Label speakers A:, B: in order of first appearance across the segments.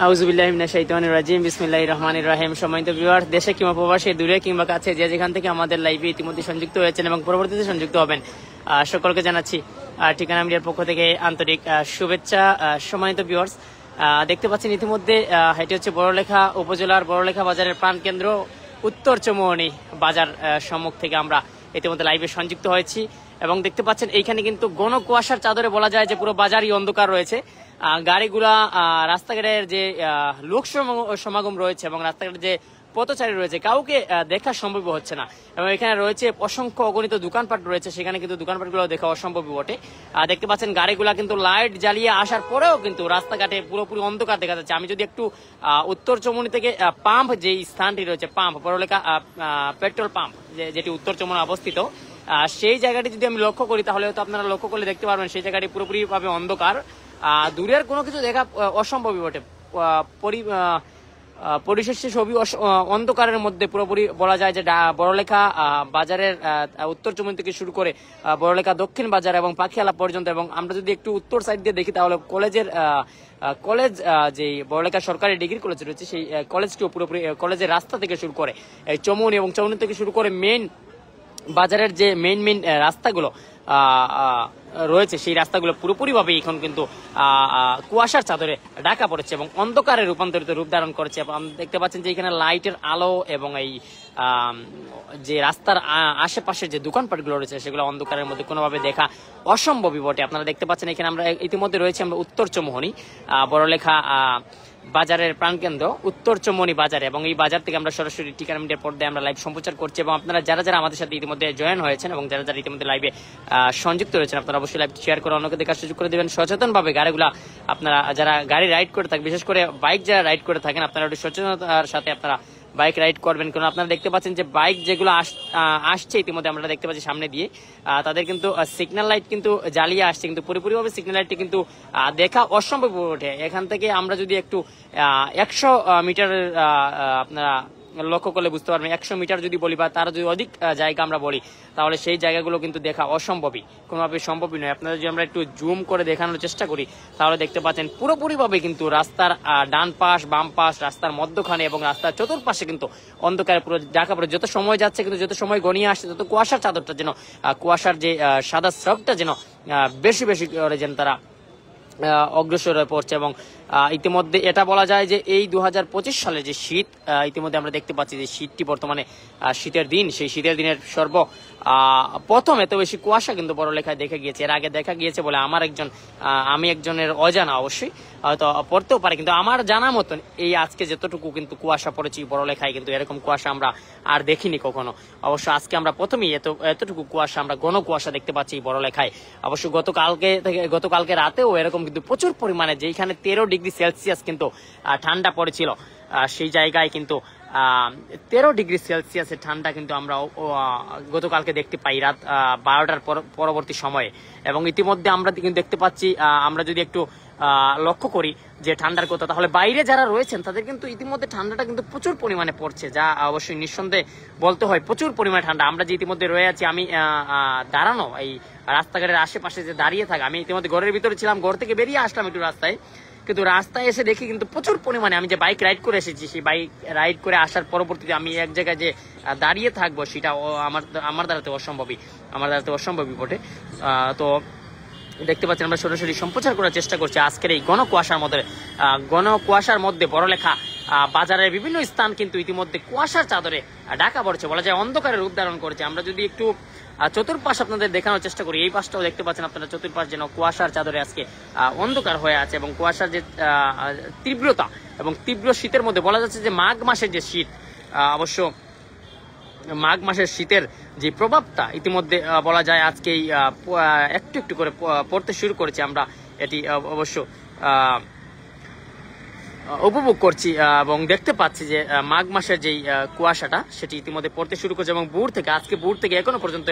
A: আউযুবিল্লাহি মিনাশ শাইতানির রাজিম বিসমিল্লাহির রহমানির রহিম। সম্মানিত ভিউয়ার্স, দেশে কিংবা প্রবাসে, দূরে কিংবা কাছে, যে যেখান থেকে আমাদের লাইভে ইতিমধ্যে সংযুক্ত হয়েছেন এবং পরবর্তীতে সংযুক্ত হবেন, সকলকে জানাচ্ছি ঠিকানা মিডিয়ার পক্ষ থেকে আন্তরিক শুভেচ্ছা। সম্মানিত ভিউয়ার্স, দেখতে পাচ্ছেন ইতিমধ্যে এটি হচ্ছে বড়লেখা উপজেলার বড়লেখা বাজারের প্রাণকেন্দ্র উত্তর চৌমুহনী বাজার সম্মুখ থেকে আমরা ইতিমধ্যে লাইভে সংযুক্ত হয়েছি এবং দেখতে পাচ্ছেন এইখানে কিন্তু ঘন কুয়াশার চাদরে বলা যায় যে পুরো বাজারই অন্ধকার রয়েছে। গাড়িগুলা, রাস্তাঘাটের যে লোক সমাগম রয়েছে এবং রাস্তাঘাটের যে পথচারী রয়েছে, কাউকে দেখা সম্ভব হচ্ছে না এবং এখানে রয়েছে অসংখ্য অগণিত দোকানপাট রয়েছে, সেখানে কিন্তু দোকানপাটগুলো দেখা অসম্ভব বটে। দেখতে পাচ্ছেন গাড়িগুলা কিন্তু লাইট জ্বালিয়ে আসার পরেও কিন্তু রাস্তাঘাটে পুরোপুরি অন্ধকার দেখা যাচ্ছে। আমি যদি একটু উত্তর চৌমুহনী থেকে পাম্প যে স্থানটি রয়েছে, পাম্প বড়লেখা পেট্রোল পাম্প যেটি উত্তর চৌমুহনী অবস্থিত, সেই জায়গাটি যদি আমি লক্ষ্য করি তাহলে হয়তো আপনারা লক্ষ্য করলে দেখতে পারবেন সেই জায়গাটি পুরোপুরি ভাবে অন্ধকার, দূরের কোনো কিছু দেখা অসম্ভবই বটে। পরিশেষে ছবি অন্ধকারের মধ্যে পুরোপুরি বলা যায় যে বড়লেখা বাজারের উত্তর চৌমুহনী থেকে শুরু করে বড়লেখা দক্ষিণ বাজার এবং পাখিয়ালা পর্যন্ত, এবং আমরা যদি একটু উত্তর সাইড দিয়ে দেখি তাহলে কলেজ যে বড়লেখা সরকারি ডিগ্রি কলেজ রয়েছে সেই কলেজটিও পুরোপুরি, কলেজের রাস্তা থেকে শুরু করে চৌমুহনী এবং চৌমুহনী থেকে শুরু করে মেইন বাজারের যে মেইন রাস্তাগুলো রয়েছে সেই রাস্তাগুলো পুরোপুরিভাবে এখন কিন্তু কুয়াশার চাদরে ঢাকা পড়েছে এবং অন্ধকারে রূপান্তরিত রূপ ধারণ করেছে। এবং দেখতে পাচ্ছেন যে এখানে লাইটের আলো এবং এই যে রাস্তার আশেপাশে যে দোকানপাটগুলো রয়েছে সেগুলো অন্ধকারের মধ্যে কোনোভাবে দেখা অসম্ভবই বটে। আপনারা দেখতে পাচ্ছেন এখানে আমরা ইতিমধ্যে রয়েছে আমরা উত্তর চৌমুহনী বড়লেখা বাজারের প্রাণকেন্দ্র উত্তর চৌমুহনী বাজারে, এবং এই বাজার থেকে আমরা সরাসরি ঠিকানা মিডিয়ার পর্দায় আমরা লাইভ সম্প্রচার করছি। এবং আপনারা যারা যারা আমাদের সাথে ইতিমধ্যে জয়েন হয়েছেন এবং যারা যারা ইতিমধ্যে লাইভে সংযুক্ত রয়েছেন, আপনারা অবশ্যই লাইভ শেয়ার করে অন্যকে দেখার সুযোগ করে দেবেন। সচেতনভাবে গাড়িগুলা, আপনারা যারা গাড়ি রাইড করে থাকেন, বিশেষ করে বাইক যারা রাইড করে থাকেন, আপনারা একটু সচেতনতার সাথে আপনারা বাইক রাইড করবেন। কারণ আপনারা দেখতে পাচ্ছেন যে বাইক যেগুলো আসছে ইতিমধ্যে আমরা দেখতে পাচ্ছি সামনে দিয়ে, তাদের কিন্তু সিগন্যাল লাইট কিন্তু জ্বালিয়ে আসছে, কিন্তু পুরোপুরিভাবে সিগন্যাল লাইটটি কিন্তু দেখা অসম্ভব ওঠে। এখান থেকে আমরা যদি একটু 100 মিটার আপনারা লক্ষ্য করলে বুঝতে পারবেন, 100 মিটার যদি বলি বা তার যদি অধিক জায়গা আমরা বলি তাহলে সেই জায়গাগুলো কিন্তু দেখা অসম্ভবই, কোনোভাবে সম্ভবই নয়। আপনারা যদি আমরা একটু জুম করে দেখানোর চেষ্টা করি তাহলে দেখতে পাচ্ছেন পুরোপুরিভাবে কিন্তু রাস্তার ডান পাশ বাম পাশ, রাস্তার মধ্যখানে এবং রাস্তার চতুর্পাশে কিন্তু অন্ধকারে পুরো ঢাকা পড়ে। যত সময় যাচ্ছে কিন্তু যত সময় গনিয়ে আসছে তত কুয়াশার চাদরটা যেন, কুয়াশার যে সাদা স্রবটা যেন বেশি বেশি করে যেন তারা অগ্রসর হয়ে পড়ছে। এবং ইতিমধ্যে এটা বলা যায় যে এই 2025 সালে যে শীত ইতিমধ্যে আমরা দেখতে পাচ্ছি যে শীতটি বর্তমানে শীতের দিন, সেই শীতের দিনের প্রথম এত বেশি কুয়াশা কিন্তু বড়লেখায় দেখা গিয়েছে। এর আগে দেখা গিয়েছে বলে আমি একজনের অজানা, অবশ্যই হয়তো পড়তেও পারে, কিন্তু আমার জানা মতন এই আজকে যতটুকু কিন্তু কুয়াশা পড়েছি বড়লেখায়, কিন্তু এরকম কুয়াশা আমরা আর দেখিনি কখনো। অবশ্য আজকে আমরা প্রথমেই এতটুকু কুয়াশা, আমরা ঘন কুয়াশা দেখতে পাচ্ছি বড়লেখায়। অবশ্য গতকালকে রাতেও এরকম কিন্তু প্রচুর পরিমাণে, যেখানে 13 ডিগ্রি সেলসিয়াস কিন্তু ঠান্ডা পড়েছিল, সেই জায়গায় কিন্তু 13 ডিগ্রি সেলসিয়াসের ঠান্ডা কিন্তু আমরা গতকালকে দেখতে পাই রাত 12টার পরবর্তী সময়ে। এবং ইতিমধ্যে আমরা কিন্তু দেখতে পাচ্ছি, আমরা যদি একটু লক্ষ্য করি যে ঠান্ডার কথা, তাহলে বাইরে যারা রয়েছেন তাদের কিন্তু ইতিমধ্যে ঠান্ডাটা কিন্তু প্রচুর পরিমাণে পড়ছে, যা অবশ্যই নিঃসন্দেহে বলতে হয় প্রচুর পরিমাণে ঠান্ডা। আমরা যে ইতিমধ্যে রয়ে আছি, আমি দাঁড়ানো এই রাস্তাঘাটের আশেপাশে যে দাঁড়িয়ে থাকা, আমি ইতিমধ্যে ঘরের ভিতরে ছিলাম, ঘর থেকে বেরিয়ে আসলাম একটু রাস্তায়, কিন্তু রাস্তায় এসে দেখি কিন্তু প্রচুর পরিমাণে, আমি যে বাইক রাইড করে এসেছি সেই বাইক রাইড করে আসার পরবর্তীতে আমি এক জায়গায় যে দাঁড়িয়ে থাকবো সেটা আমার দ্বারাতে অসম্ভবই বটে। তো দেখতে পাচ্ছেন আমরা সরাসরি সম্প্রচার করার চেষ্টা করছি আজকের এই ঘন কুয়াশার মধ্যে বড়লেখা বাজারের বিভিন্ন স্থান কিন্তু ইতিমধ্যে কুয়াশার চাদরে ঢাকা পড়েছে, বলা যায় অন্ধকারের রূপ ধারণ করেছে। আমরা যদি একটু চতুর্পাশ আপনাদের দেখানোর চেষ্টা করি, এই পাশটাও দেখতে পাচ্ছেন আপনারা, চতুর্পাশ যেন কুয়াশার চাদরে আজকে অন্ধকার হয়ে আছে এবং কুয়াশার যে তীব্রতা এবং তীব্র শীতের মধ্যে বলা যাচ্ছে যে মাঘ মাসের যে শীত, অবশ্য মাঘ মাসের শীতের যে প্রভাবটা ইতিমধ্যে বলা যায় আজকেই একটু একটু করে পড়তে শুরু করেছি। আমরা এটি অবশ্য উপভোগ করছি এবং দেখতে পাচ্ছি যে মাঘ মাসের যেই কুয়াশাটা সেটি ইতিমধ্যে পড়তে শুরু করছে। এবং আজকে ভোর থেকে এখনো পর্যন্ত,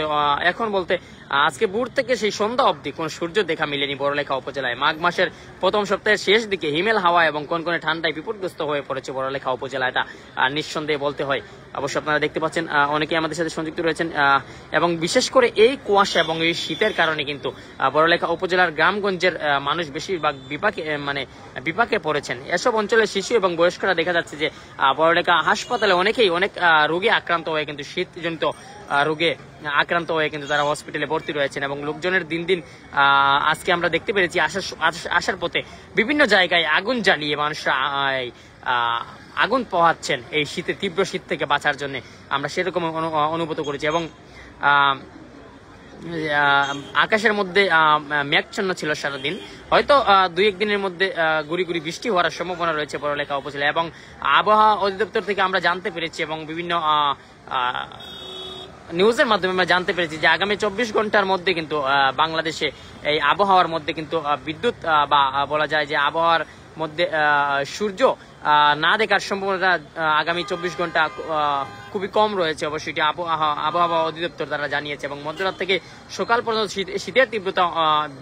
A: আজকে ভোর থেকে সেই সন্ধ্যা অবধি কোন সূর্য দেখা মিলেনি বড়লেখা উপজেলায়। মাঘ মাসের প্রথম সপ্তাহের শেষ দিকে হিমেল হাওয়া এবং কনকনে ঠান্ডায় বিপদগ্রস্ত হয়ে পড়েছে বড়লেখা উপজেলা, এটা নিঃসন্দেহে বলতে হয়। অবশ্যই আপনারা দেখতে পাচ্ছেন অনেকেই আমাদের সাথে সংযুক্ত রয়েছেন, এবং বিশেষ করে এই কুয়াশা এবং এই শীতের কারণে কিন্তু বড়লেখা উপজেলার গ্রামগঞ্জের মানুষ বেশিরভাগ বিপাকে পড়েছেন। এসব অঞ্চলের শিশু এবং বয়স্করা দেখা যাচ্ছে যে বড়লেখা হাসপাতালে অনেক রোগে আক্রান্ত হয়ে কিন্তু শীতজনিত রোগে আক্রান্ত হয়ে কিন্তু তারা হসপিটালে ভর্তি রয়েছেন, এবং লোকজনের দিন দিন আজকে আমরা দেখতে পেরেছি আসার পথে বিভিন্ন জায়গায় আগুন জ্বালিয়ে মানুষরা আগুন পোহাচ্ছেন এই শীতে, তীব্র শীত থেকে বাঁচার জন্য আমরা সেরকম অনুভূত করেছি। এবং আকাশের মধ্যে মেঘাচ্ছন্ন ছিল সারাদিন, হয়তো 2-1 দিনের মধ্যে গুড়ি গুড়ি বৃষ্টি হওয়ার সম্ভাবনা রয়েছে বড়লেখা উপজেলায়। এবং আবহাওয়া অধিদপ্তর থেকে আমরা জানতে পেরেছি এবং বিভিন্ন নিউজের মাধ্যমে আমরা জানতে পেরেছি যে আগামী 24 ঘন্টার মধ্যে কিন্তু বাংলাদেশে এই আবহাওয়ার মধ্যে কিন্তু বিদ্যুৎ বা বলা যায় যে আবহাওয়ার মধ্যে সূর্য না দেখার সম্ভাবনা আগামী 24 ঘন্টা খুবই কম রয়েছে। অবশ্যই এটি আবহাওয়া অধিদপ্তর দ্বারা জানিয়েছে, এবং মধ্যরাত থেকে সকাল পর্যন্ত শীতের তীব্রতা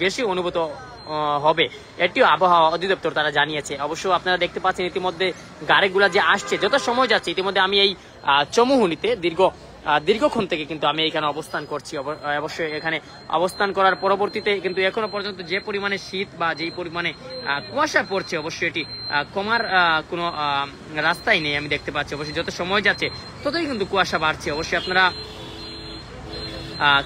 A: বেশি অনুভূত হবে, এটিও আবহাওয়া অধিদপ্তর তারা জানিয়েছে। অবশ্য আপনারা দেখতে পাচ্ছেন ইতিমধ্যে গাড়িগুলা যে আসছে, যত সময় যাচ্ছে, ইতিমধ্যে আমি এই চমুহুনিতে দীর্ঘক্ষণ থেকে কিন্তু আমি এখানে অবস্থান করছি। অবশ্যই এখানে অবস্থান করার পরবর্তীতে কিন্তু এখনো পর্যন্ত যে পরিমাণে শীত বা যেই পরিমাণে কুয়াশা পড়ছে, অবশ্যই এটি কমার কোনো রাস্তাই নেই আমি দেখতে পাচ্ছি। অবশ্যই যত সময় যাচ্ছে ততই কিন্তু কুয়াশা বাড়ছে। অবশ্যই আপনারা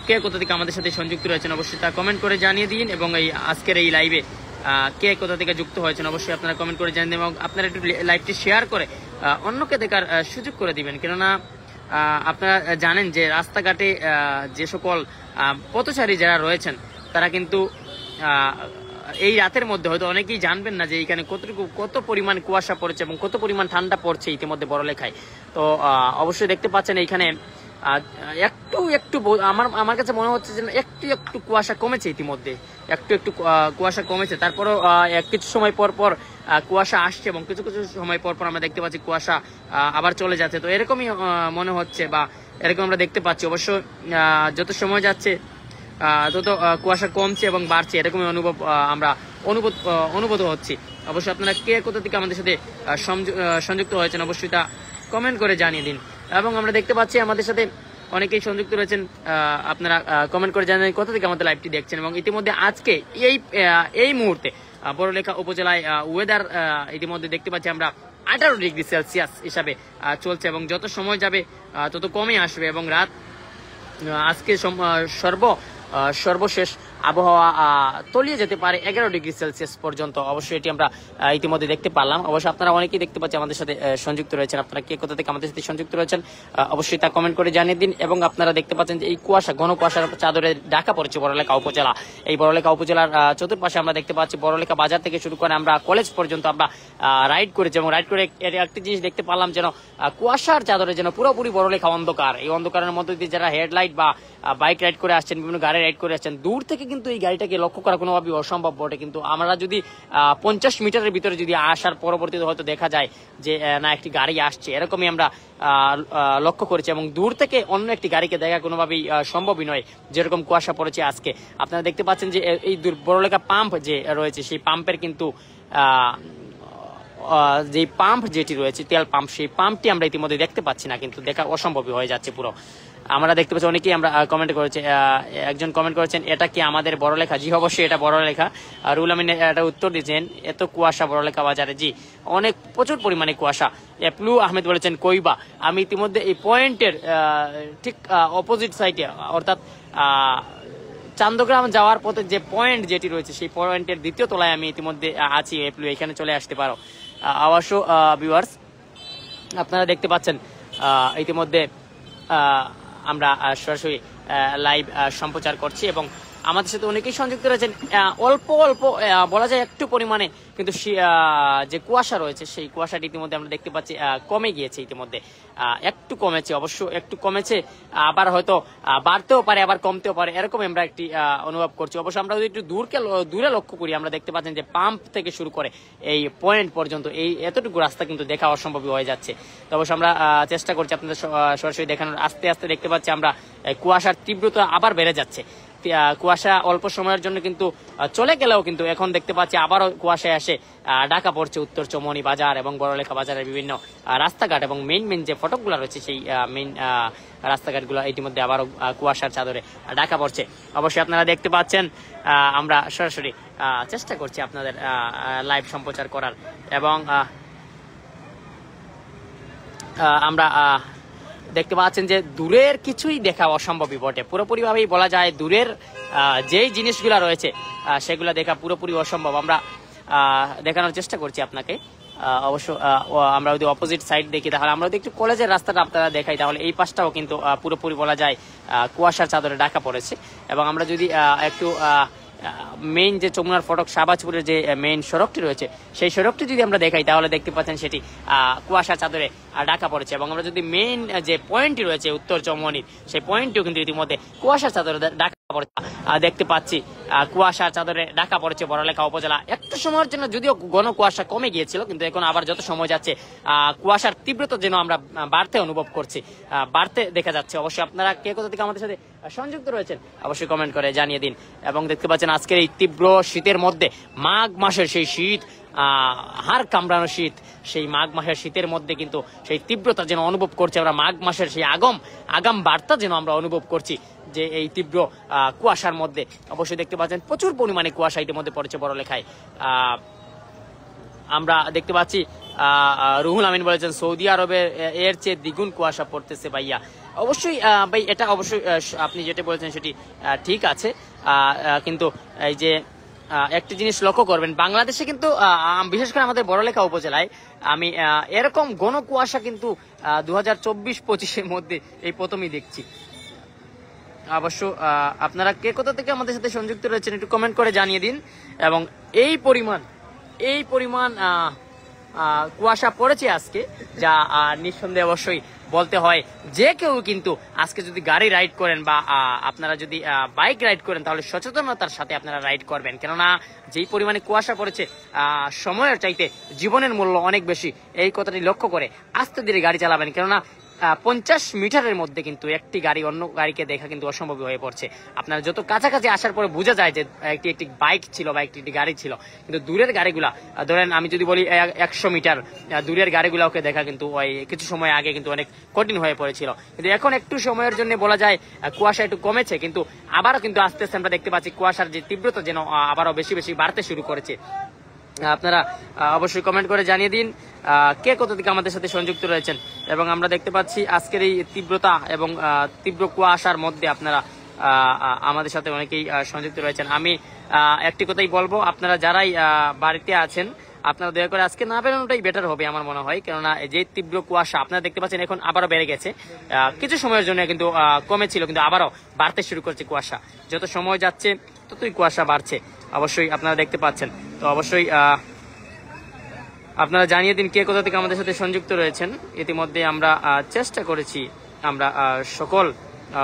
A: কে কোথা থেকে আমাদের সাথে সংযুক্ত রয়েছেন অবশ্যই তা কমেন্ট করে জানিয়ে দিন, এবং এই আজকের এই লাইভে কে কোথা থেকে যুক্ত হয়েছেন অবশ্যই আপনারা কমেন্ট করে জানিয়ে দিন, এবং আপনারা একটু লাইভটি শেয়ার করে অন্যকে দেখার সুযোগ করে দিবেন। কেননা আপনারা জানেন যে রাস্তাঘাটে যে সকল পথচারী যারা রয়েছেন তারা কিন্তু এই রাতের মধ্যে হয়তো অনেকেই জানবেন না যে এইখানে কত পরিমাণ কুয়াশা পড়েছে এবং কত পরিমাণ ঠান্ডা পড়ছে ইতিমধ্যে বড়লেখায়। তো অবশ্যই দেখতে পাচ্ছেন এইখানে একটু আমার কাছে মনে হচ্ছে যে একটু কুয়াশা কমেছে, ইতিমধ্যে একটু কুয়াশা কমেছে। তারপরও কিছু সময় পর পর কুয়াশা আসছে, এবং কিছু সময় পর পর আমরা দেখতে পাচ্ছি কুয়াশা আবার চলে যাচ্ছে। তো এরকমই মনে হচ্ছে বা এরকম আমরা দেখতে পাচ্ছি। অবশ্য যত সময় যাচ্ছে তত কুয়াশা কমছে এবং বাড়ছে, এরকমই আমরা অনুভূত হচ্ছি। অবশ্যই আপনারা কে কোথা থেকে আমাদের সাথে সংযুক্ত হয়েছেন অবশ্যই তা কমেন্ট করে জানিয়ে দিন। এবং আমরা দেখতে পাচ্ছি আমাদের সাথে অনেকেই সংযুক্ত রয়েছেন, আপনারা কমেন্ট করে জানিয়ে কোথা থেকে আমাদের লাইভটি দেখছেন। এবং ইতিমধ্যে আজকে এই মুহূর্তে বড়লেখা উপজেলায় ওয়েদার ইতিমধ্যে দেখতে পাচ্ছি আমরা 18 ডিগ্রি সেলসিয়াস হিসাবে চলছে, এবং যত সময় যাবে তত কমে আসবে, এবং রাত আজকে সর্বশেষ আবহাওয়া তলিয়ে যেতে পারে 11 ডিগ্রি সেলসিয়াস পর্যন্ত। অবশ্যই এটি আমরা ইতিমধ্যে দেখতে পারলাম। অবশ্যই আপনারা অনেকেই দেখতে পাচ্ছেন আমাদের সাথে সংযুক্ত রয়েছেন, আপনারা কে কোথা থেকে আমাদের সাথে সংযুক্ত রয়েছেন অবশ্যই তা কমেন্ট করে জানিয়ে দিন। এবং আপনারা দেখতে পাচ্ছেন যে এই ঘন কুয়াশার চাদরে ঢাকা পড়েছে বড়লেখা উপজেলা। এই বড়লেখা উপজেলার চতুর্পাশে আমরা দেখতে পাচ্ছি বড়লেখা বাজার থেকে শুরু করে আমরা কলেজ পর্যন্ত আমরা রাইড করেছি, এবং রাইড করে একটি জিনিস দেখতে পারলাম যেন কুয়াশার চাদরে যেন পুরোপুরি বড়লেখা অন্ধকার। এই অন্ধকারের মধ্যে দিয়ে যারা হেডলাইট বা বাইক রাইড করে আসছেন, বিভিন্ন গাড়ি রাইড করে আসছেন, দূর থেকে কিন্তু এই গাড়িটাকে লক্ষ্য করা কোনোভাবেই অসম্ভব বটে। কিন্তু আমরা যদি 50 মিটারের ভিতরে যদি আসার পরবর্তীতে হয়তো দেখা যায় যে না একটি গাড়ি আসছে, এরকমই আমরা লক্ষ্য করেছি, এবং দূর থেকে অন্য একটি গাড়িকে দেখা কোনোভাবেই সম্ভবই নয়, যেরকম কুয়াশা পড়েছে আজকে। আপনারা দেখতে পাচ্ছেন যে এই বড়লেখা পাম্প যে রয়েছে সেই পাম্পের কিন্তু যে পাম্প যেটি রয়েছে তেল পাম্প, সেই পাম্পটি আমরা ইতিমধ্যে দেখতে পাচ্ছি না, কিন্তু দেখা অসম্ভবই হয়ে যাচ্ছে পুরো। আমরা দেখতে পাচ্ছি অনেকেই আমরা কমেন্ট করেছে, একজন কমেন্ট করেছেন এটা কি আমাদের বড়লেখা? জি অবশ্যই এটা বড়লেখা। রুল আমিন এটা উত্তর দিয়েছেন এত কুয়াশা বড়লেখা বাজারে। জি প্রচুর পরিমাণে কুয়াশা। এপলু আহমেদ বলেছেন কইবা। আমি ইতিমধ্যে এই পয়েন্টের ঠিক অপোজিট সাইডে, অর্থাৎ চান্দগ্রাম যাওয়ার পথে যে পয়েন্ট যেটি রয়েছে সেই পয়েন্টের দ্বিতীয় তলায় আমি ইতিমধ্যে আছি। এপলু এখানে চলে আসতে পারো। অবশ্য ভিউয়ার্স আপনারা দেখতে পাচ্ছেন ইতিমধ্যে আমরা সরাসরি লাইভ সম্প্রচার করছি, এবং আমাদের সাথে অনেকেই সংযুক্ত রয়েছেন। অল্প বলা যায় একটু পরিমাণে কিন্তু যে কুয়াশা রয়েছে সেই কুয়াশাটি ইতিমধ্যে আমরা দেখতে পাচ্ছি কমে গিয়েছে, ইতিমধ্যে একটু কমেছে। অবশ্য একটু কমেছে, আবার হয়তো বাড়তেও পারে আবার কমতেও পারে, এরকম আমরা একটি অনুভব করছি। অবশ্য আমরা যদি একটু দূরে লক্ষ্য করি আমরা দেখতে পাচ্ছেন যে পাম্প থেকে শুরু করে এই পয়েন্ট পর্যন্ত এই এতটুকু রাস্তা কিন্তু দেখা অসম্ভবই হয়ে যাচ্ছে। তো অবশ্য আমরা চেষ্টা করছি আপনাদের সরাসরি দেখানোর। আস্তে আস্তে দেখতে পাচ্ছি আমরা কুয়াশার তীব্রতা আবার বেড়ে যাচ্ছে। কুয়াশা অল্প সময়ের জন্য কিন্তু চলে গেলেও কিন্তু এখন দেখতে পাচ্ছি আবারও কুয়াশায় এসে ঢাকা পড়ছে উত্তর চৌমনি বাজার এবং বড়লেখা বাজারের বিভিন্ন রাস্তাঘাট এবং মেইন যে ফটকগুলো রয়েছে সেই মেইন রাস্তাঘাটগুলো ইতিমধ্যে আবারও কুয়াশার চাদরে ঢাকা পড়ছে। অবশ্যই আপনারা দেখতে পাচ্ছেন আমরা সরাসরি চেষ্টা করছি আপনাদের লাইভ সম্প্রচার করার এবং আমরা দেখতে পাচ্ছেন যে দূরের কিছুই দেখা অসম্ভবই বটে, পুরোপুরিভাবেই বলা যায় দূরের যেই জিনিসগুলা রয়েছে সেগুলা দেখা পুরোপুরি অসম্ভব। আমরা দেখানোর চেষ্টা করছি আপনাকে। অবশ্য আমরা যদি অপোজিট সাইড দেখি তাহলে আমরা যদি একটু কলেজের রাস্তাটা আপনারা দেখাই তাহলে এই পাশটাও কিন্তু পুরোপুরি বলা যায় কুয়াশার চাদরে ঢাকা পড়েছে। এবং আমরা যদি একটু মেইন যে যমুনার ফটক শাহবাজপুরের যে মেইন সড়কটি রয়েছে সেই সড়কটি যদি আমরা দেখাই তাহলে দেখতে পাচ্ছেন সেটি কুয়াশার চাদরে ঢাকা পড়েছে। এবং আমরা যদি মেইন যে পয়েন্টটি রয়েছে উত্তর চৌমনির সেই পয়েন্টটিও কিন্তু ইতিমধ্যে কুয়াশার চাদরে ঢাকা পড়েছে দেখতে পাচ্ছি। কুয়াশার চাদরে ঢাকা পড়েছে বড়লেখা উপজেলা। একটু সময়ের জন্য যদিও ঘন কুয়াশা কমে গিয়েছিল কিন্তু এখন আবার যত সময় যাচ্ছে কুয়াশার তীব্রতা যেন আমরা বাড়তে অনুভব করছি, বাড়তে দেখা যাচ্ছে। অবশ্যই আপনারা কে কোথা থেকে আমাদের সাথে সংযুক্ত রয়েছেন অবশ্যই কমেন্ট করে জানিয়ে দিন। এবং দেখতে পাচ্ছেন আজকের এই তীব্র শীতের মধ্যে মাঘ মাসের সেই শীত, হাড় কামড়ানো শীত, সেই মাঘ মাসের শীতের মধ্যে কিন্তু সেই তীব্রতা যেন অনুভব করছি আমরা। মাঘ মাসের সেই আগাম বার্তা যেন আমরা অনুভব করছি যে এই তীব্র কুয়াশার মধ্যে। অবশ্যই দেখতে পাচ্ছেন প্রচুর পরিমাণে কুয়াশা ইতিমধ্যে পড়েছে বড়লেখায়। আমরা দেখতে পাচ্ছি রুহুল আমিন বলেছেন সৌদি আরবে এর চেয়ে দ্বিগুণ কুয়াশা পড়তেছে ভাইয়া। অবশ্যই ভাই এটা অবশ্যই আপনি যেটা বলেছেন সেটি ঠিক আছে, কিন্তু এই যে একটি জিনিস লক্ষ্য করবেন বাংলাদেশে কিন্তু বিশেষ করে আমাদের বড়লেখা উপজেলায় আমি এরকম ঘন কুয়াশা কিন্তু 2024-25-এর মধ্যে এই প্রথমই দেখছি। অবশ্য আপনারা কে কোথা থেকে আমাদের সাথে সংযুক্ত রয়েছেন একটু কমেন্ট করে জানিয়ে দিন। এবং এই পরিমাণ কুয়াশা পড়েছে আজকে যা নিঃসন্দেহে অবশ্যই বলতে হয় যে কেউ কিন্তু আজকে যদি গাড়ি রাইড করেন বা আপনারা যদি বাইক রাইড করেন তাহলে সচেতনতার সাথে আপনারা রাইড করবেন, কেননা যেই পরিমাণে কুয়াশা পড়েছে সময়ের চাইতে জীবনের মূল্য অনেক বেশি। এই কথাটি লক্ষ্য করে আস্তে ধীরে গাড়ি চালাবেন, কেননা 50 মিটারের মধ্যে কিন্তু একটি গাড়ি অন্য গাড়িকে দেখা কিন্তু অসম্ভব হয়ে পড়ছে। আপনার যত কাছাকাছি আসার পরে বোঝা যায় যে একটি বাইক ছিল বা একটি গাড়ি ছিল, কিন্তু দূরের গাড়িগুলা ধরেন আমি যদি বলি 100 মিটার দূরের গাড়িগুলোকে দেখা কিন্তু ওই কিছু সময় আগে কিন্তু অনেক কঠিন হয়ে পড়েছিল। কিন্তু এখন একটু সময়ের জন্য বলা যায় কুয়াশা একটু কমেছে, কিন্তু আবারও কিন্তু আস্তে আস্তে আমরা দেখতে পাচ্ছি কুয়াশার যে তীব্রতা যেন আবারও বেশি বাড়তে শুরু করেছে। আপনারা অবশ্যই কমেন্ট করে জানিয়ে দিন কে কোথা থেকে আমাদের সাথে সংযুক্ত রয়েছেন। এবং আমরা দেখতে পাচ্ছি আজকের এই তীব্রতা এবং তীব্র কুয়াশার মধ্যে আপনারা আমাদের সাথে অনেকেই সংযুক্ত রয়েছেন। আমি একটি কথাই বলবো, আপনারা যারাই বাড়িতে আছেন আপনারা দয়া করে আজকে না বেরোনোটাই বেটার হবে আমার মনে হয়, কেননা যে তীব্র কুয়াশা আপনারা দেখতে পাচ্ছেন এখন আবারও বেড়ে গেছে। কিছু সময়ের জন্য কিন্তু কমে ছিল কিন্তু আবারও বাড়তে শুরু করছে কুয়াশা। যত সময় যাচ্ছে ততই কুয়াশা বাড়ছে, অবশ্যই আপনারা দেখতে পাচ্ছেন। তো অবশ্যই আপনারা জানিয়ে দিন কে কোথা থেকে আমাদের সাথে সংযুক্ত রয়েছেন। ইতিমধ্যে আমরা চেষ্টা করেছি আমরা সকল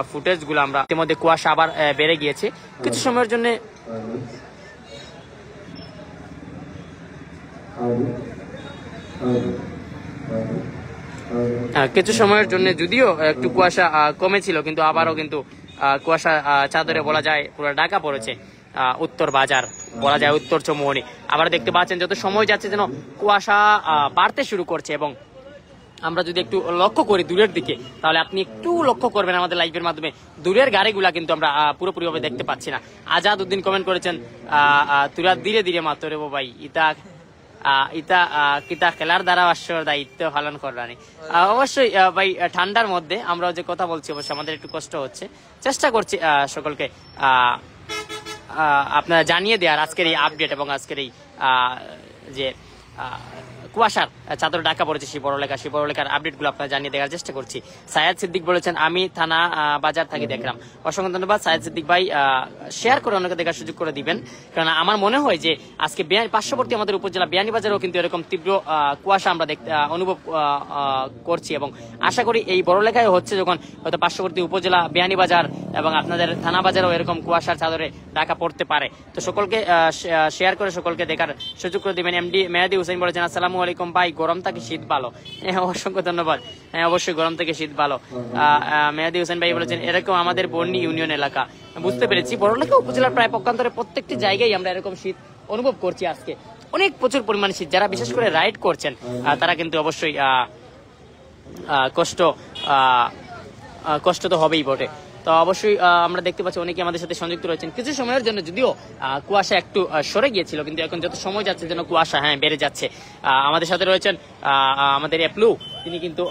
A: ফুটেজগুলো আমরা ইতিমধ্যে কুয়াশা আবার বেড়ে গিয়েছে কিছু সময়ের জন্য। কিছু সময়ের জন্য যদিও একটু কুয়াশা কমেছিল কিন্তু আবারও কিন্তু কুয়াশা চাদরে বলা যায় পুরো ঢাকা পড়েছে উত্তর বাজার, বলা যায় উত্তর চৌমনি। আবার দেখতে পাচ্ছেন যত সময় যাচ্ছে যেন কুয়াশা বাড়তে শুরু করছে। এবং আমরা যদি একটু লক্ষ্য করি দূরের দিকে তাহলে আপনি একটু লক্ষ্য করবেন আমাদের লাইভের মাধ্যমে দূরের গাড়িগুলা কিন্তু আমরা পুরোপুরি ভাবে দেখতে পাচ্ছি না। আজাদ উদ্দিন কমেন্ট করেছেন তুরা ধীরে ধীরে মাত্র রে ভাই কিতা খেলার দ্বারা আশ্চর্য দায়িত্ব পালন করানি। অবশ্যই ভাই ঠান্ডার মধ্যে আমরা যে কথা বলছি অবশ্যই আমাদের একটু কষ্ট হচ্ছে, চেষ্টা করছি সকলকে আপনারা জানিয়ে দেওয়ার আজকের এই আপডেট এবং আজকের এই যে কুয়াশার চাদর ঢাকা পড়েছে সেই বড়লেখার আপডেটগুলো আপনারা জানিয়ে দেওয়ার চেষ্টা করছি। সায়াদ সিদ্দিক বলেছেন আমি থানা বাজার থেকে দেখলাম। অসংখ্য ধন্যবাদ সায়াদ সিদ্দিক ভাই, শেয়ার করে অনেকে দেখার সুযোগ করে দিবেন, কারণ আমার মনে হয় যে আজকে পার্শ্ববর্তী আমাদের উপজেলা বিয়ানীবাজারেও কিন্তু এরকম তীব্র কুয়াশা আমরা অনুভব করছি। এবং আশা করি এই বড়লেখায় হচ্ছে যখন হয়তো পার্শ্ববর্তী উপজেলা বিয়ানীবাজার এবং আপনাদের থানা বাজারেও এরকম কুয়াশার চাদরে ঢাকা পড়তে পারে। তো সকলকে শেয়ার করে সকলকে দেখার সুযোগ করে দিবেন। এমডি মেয়াদি হোসেন বলেছেন আসসালামু আলাইকুম ভাই, গরম থেকে শীত ভালো। হ্যাঁ, অসংখ্য ধন্যবাদ। হ্যাঁ, অবশ্যই গরম থেকে শীত ভালো। মেহেদি হোসেন ভাই বলেছেন এরকম আমাদের বর্ণি ইউনিয়ন এলাকা। বুঝতে পেরেছি, বড়লেখা উপজেলার প্রায় পক্ষান্তরে প্রত্যেকটি জায়গায় আমরা এরকম শীত অনুভব করছি। আজকে অনেক প্রচুর পরিমাণে শীত। যারা বিশেষ করে রাইড করছেন তারা কিন্তু অবশ্যই কষ্ট তো হবেই বটে। তো অবশ্যই আমরা দেখতে পাচ্ছি অনেকে আমাদের সাথে সংযুক্ত রয়েছেন। কিছু সময়ের জন্য যদিও কুয়াশা একটু সরে গিয়েছিল, কিন্তু এখন যত সময় যাচ্ছে যেন কুয়াশা বেড়ে যাচ্ছে। আমাদের সাথে রয়েছেন আমাদের এপলু, তিনি কিন্তু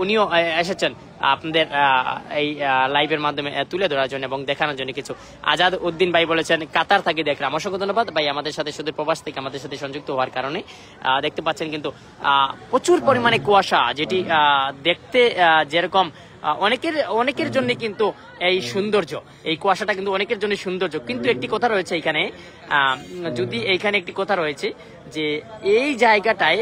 A: উনিও এসেছেন আপনাদের এই লাইভের মাধ্যমে তুলে ধরার জন্য এবং দেখানোর জন্য কিছু। আজাদ উদ্দিন ভাই বলেছেন কাতার থেকে দেখলাম। অসংখ্য ধন্যবাদ ভাই আমাদের সাথে শুধু প্রবাস থেকে আমাদের সাথে সংযুক্ত হওয়ার কারণে। দেখতে পাচ্ছেন কিন্তু প্রচুর পরিমাণে কুয়াশা, যেটি দেখতে যেরকম অনেকের জন্য কিন্তু এই সৌন্দর্য, এই কুয়াশাটা কিন্তু অনেকের জন্য সৌন্দর্য। কিন্তু একটি কথা রয়েছে এখানে, একটি কথা রয়েছে যে এই জায়গাটায়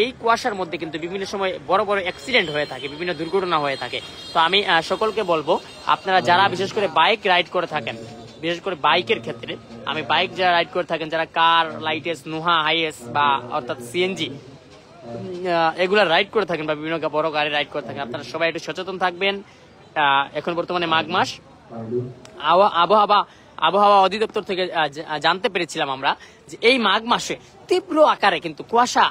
A: এই কুয়াশার মধ্যে কিন্তু বিভিন্ন সময় বড় বড় অ্যাক্সিডেন্ট হয়ে থাকে, বিভিন্ন দুর্ঘটনা হয়ে থাকে। তো আমি সকলকে বলবো, আপনারা যারা বিশেষ করে বাইক রাইড করে থাকেন, বিশেষ করে বাইকের ক্ষেত্রে আমি বাইক যারা রাইড করে থাকেন, যারা কার, লাইটেস, নোহা, হাইএস বা অর্থাৎ সিএনজি এগুলা রাইড করে থাকেন বা বিভিন্ন বড় গাড়ি রাইড করে থাকেন, আপনারা সবাই একটু সচেতন থাকবেন। এখন বর্তমানে মাঘ মাস, আবহাওয়া অধিদপ্তর থেকে জানতে পেরেছিলাম আমরা যে এই মাঘ মাসে তীব্র আকারে কিন্তু কুয়াশা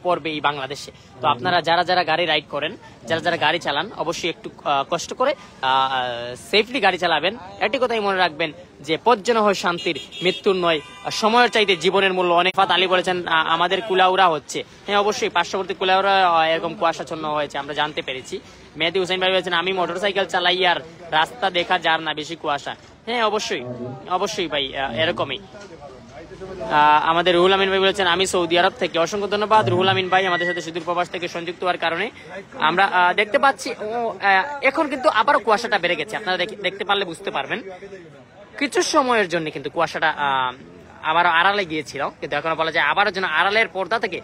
A: পড়বে এই বাংলাদেশে। তো আপনারা যারা গাড়ি রাইড করেন, যারা গাড়ি চালান, অবশ্যই একটু কষ্ট করে সেফলি গাড়ি চালাবেন। একটি কথাই মনে রাখবেন যে পথ যেন হয় শান্তির, মৃত্যুর নয়। সময়ের চাইতে জীবনের মূল্য অনেক। ফাত আলী বলেছেন আমাদের কুলাউড়া হচ্ছে। হ্যাঁ, অবশ্যই পার্শ্ববর্তী কুলাউড়া এরকম কুয়াশাচ্ছন্ন হয়েছে, আমরা জানতে পেরেছি। মেহেদি হোসেন ভাই বলেছেন আমি মোটরসাইকেল চালাই আর রাস্তা দেখা যার না, বেশি কুয়াশা। হ্যাঁ, অবশ্যই ভাই এরকমই। আমাদের রুহুল আমিন ভাই বলেছেন আমি সৌদি আরব থেকে। অসংখ্য ধন্যবাদ রুহুল আমিন ভাই আমাদের সাথে সুদূর প্রবাস থেকে সংযুক্ত হওয়ার কারণে। আমরা দেখতে পাচ্ছি এখন কিন্তু আবারও কুয়াশাটা বেড়ে গেছে। আপনারা দেখতে পারলে বুঝতে পারবেন। কিছু সময়ের জন্য কিন্তু কুয়াশাটা আবারও আড়ালে গিয়েছিল, কিন্তু এখন বলা যায় আবারও যেন আড়ালের পর্দা থেকে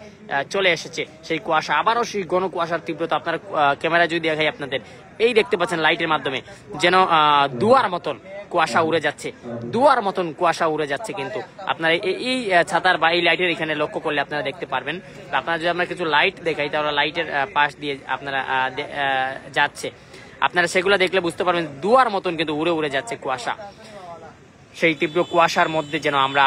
A: চলে এসেছে সেই কুয়াশা। আবারও সেই ঘন কুয়াশার তীব্রতা আপনারা ক্যামেরা যদি দেখাই আপনাদের, এই দেখতে পাচ্ছেন লাইটের মাধ্যমে যেন দুয়ার মতন কুয়াশা উড়ে যাচ্ছে, কিন্তু আপনারা এই ছাতার বা এই লাইটের এখানে লক্ষ্য করলে আপনারা দেখতে পারবেন। আপনারা যদি আমরা কিছু লাইট দেখাই, তাহলে লাইটের পাশ দিয়ে আপনারা যাচ্ছে, আপনারা সেগুলো দেখলে বুঝতে পারবেন দুয়ার মতন কিন্তু উড়ে যাচ্ছে কুয়াশা। সেই তীব্র কুয়াশার মধ্যে যেন আমরা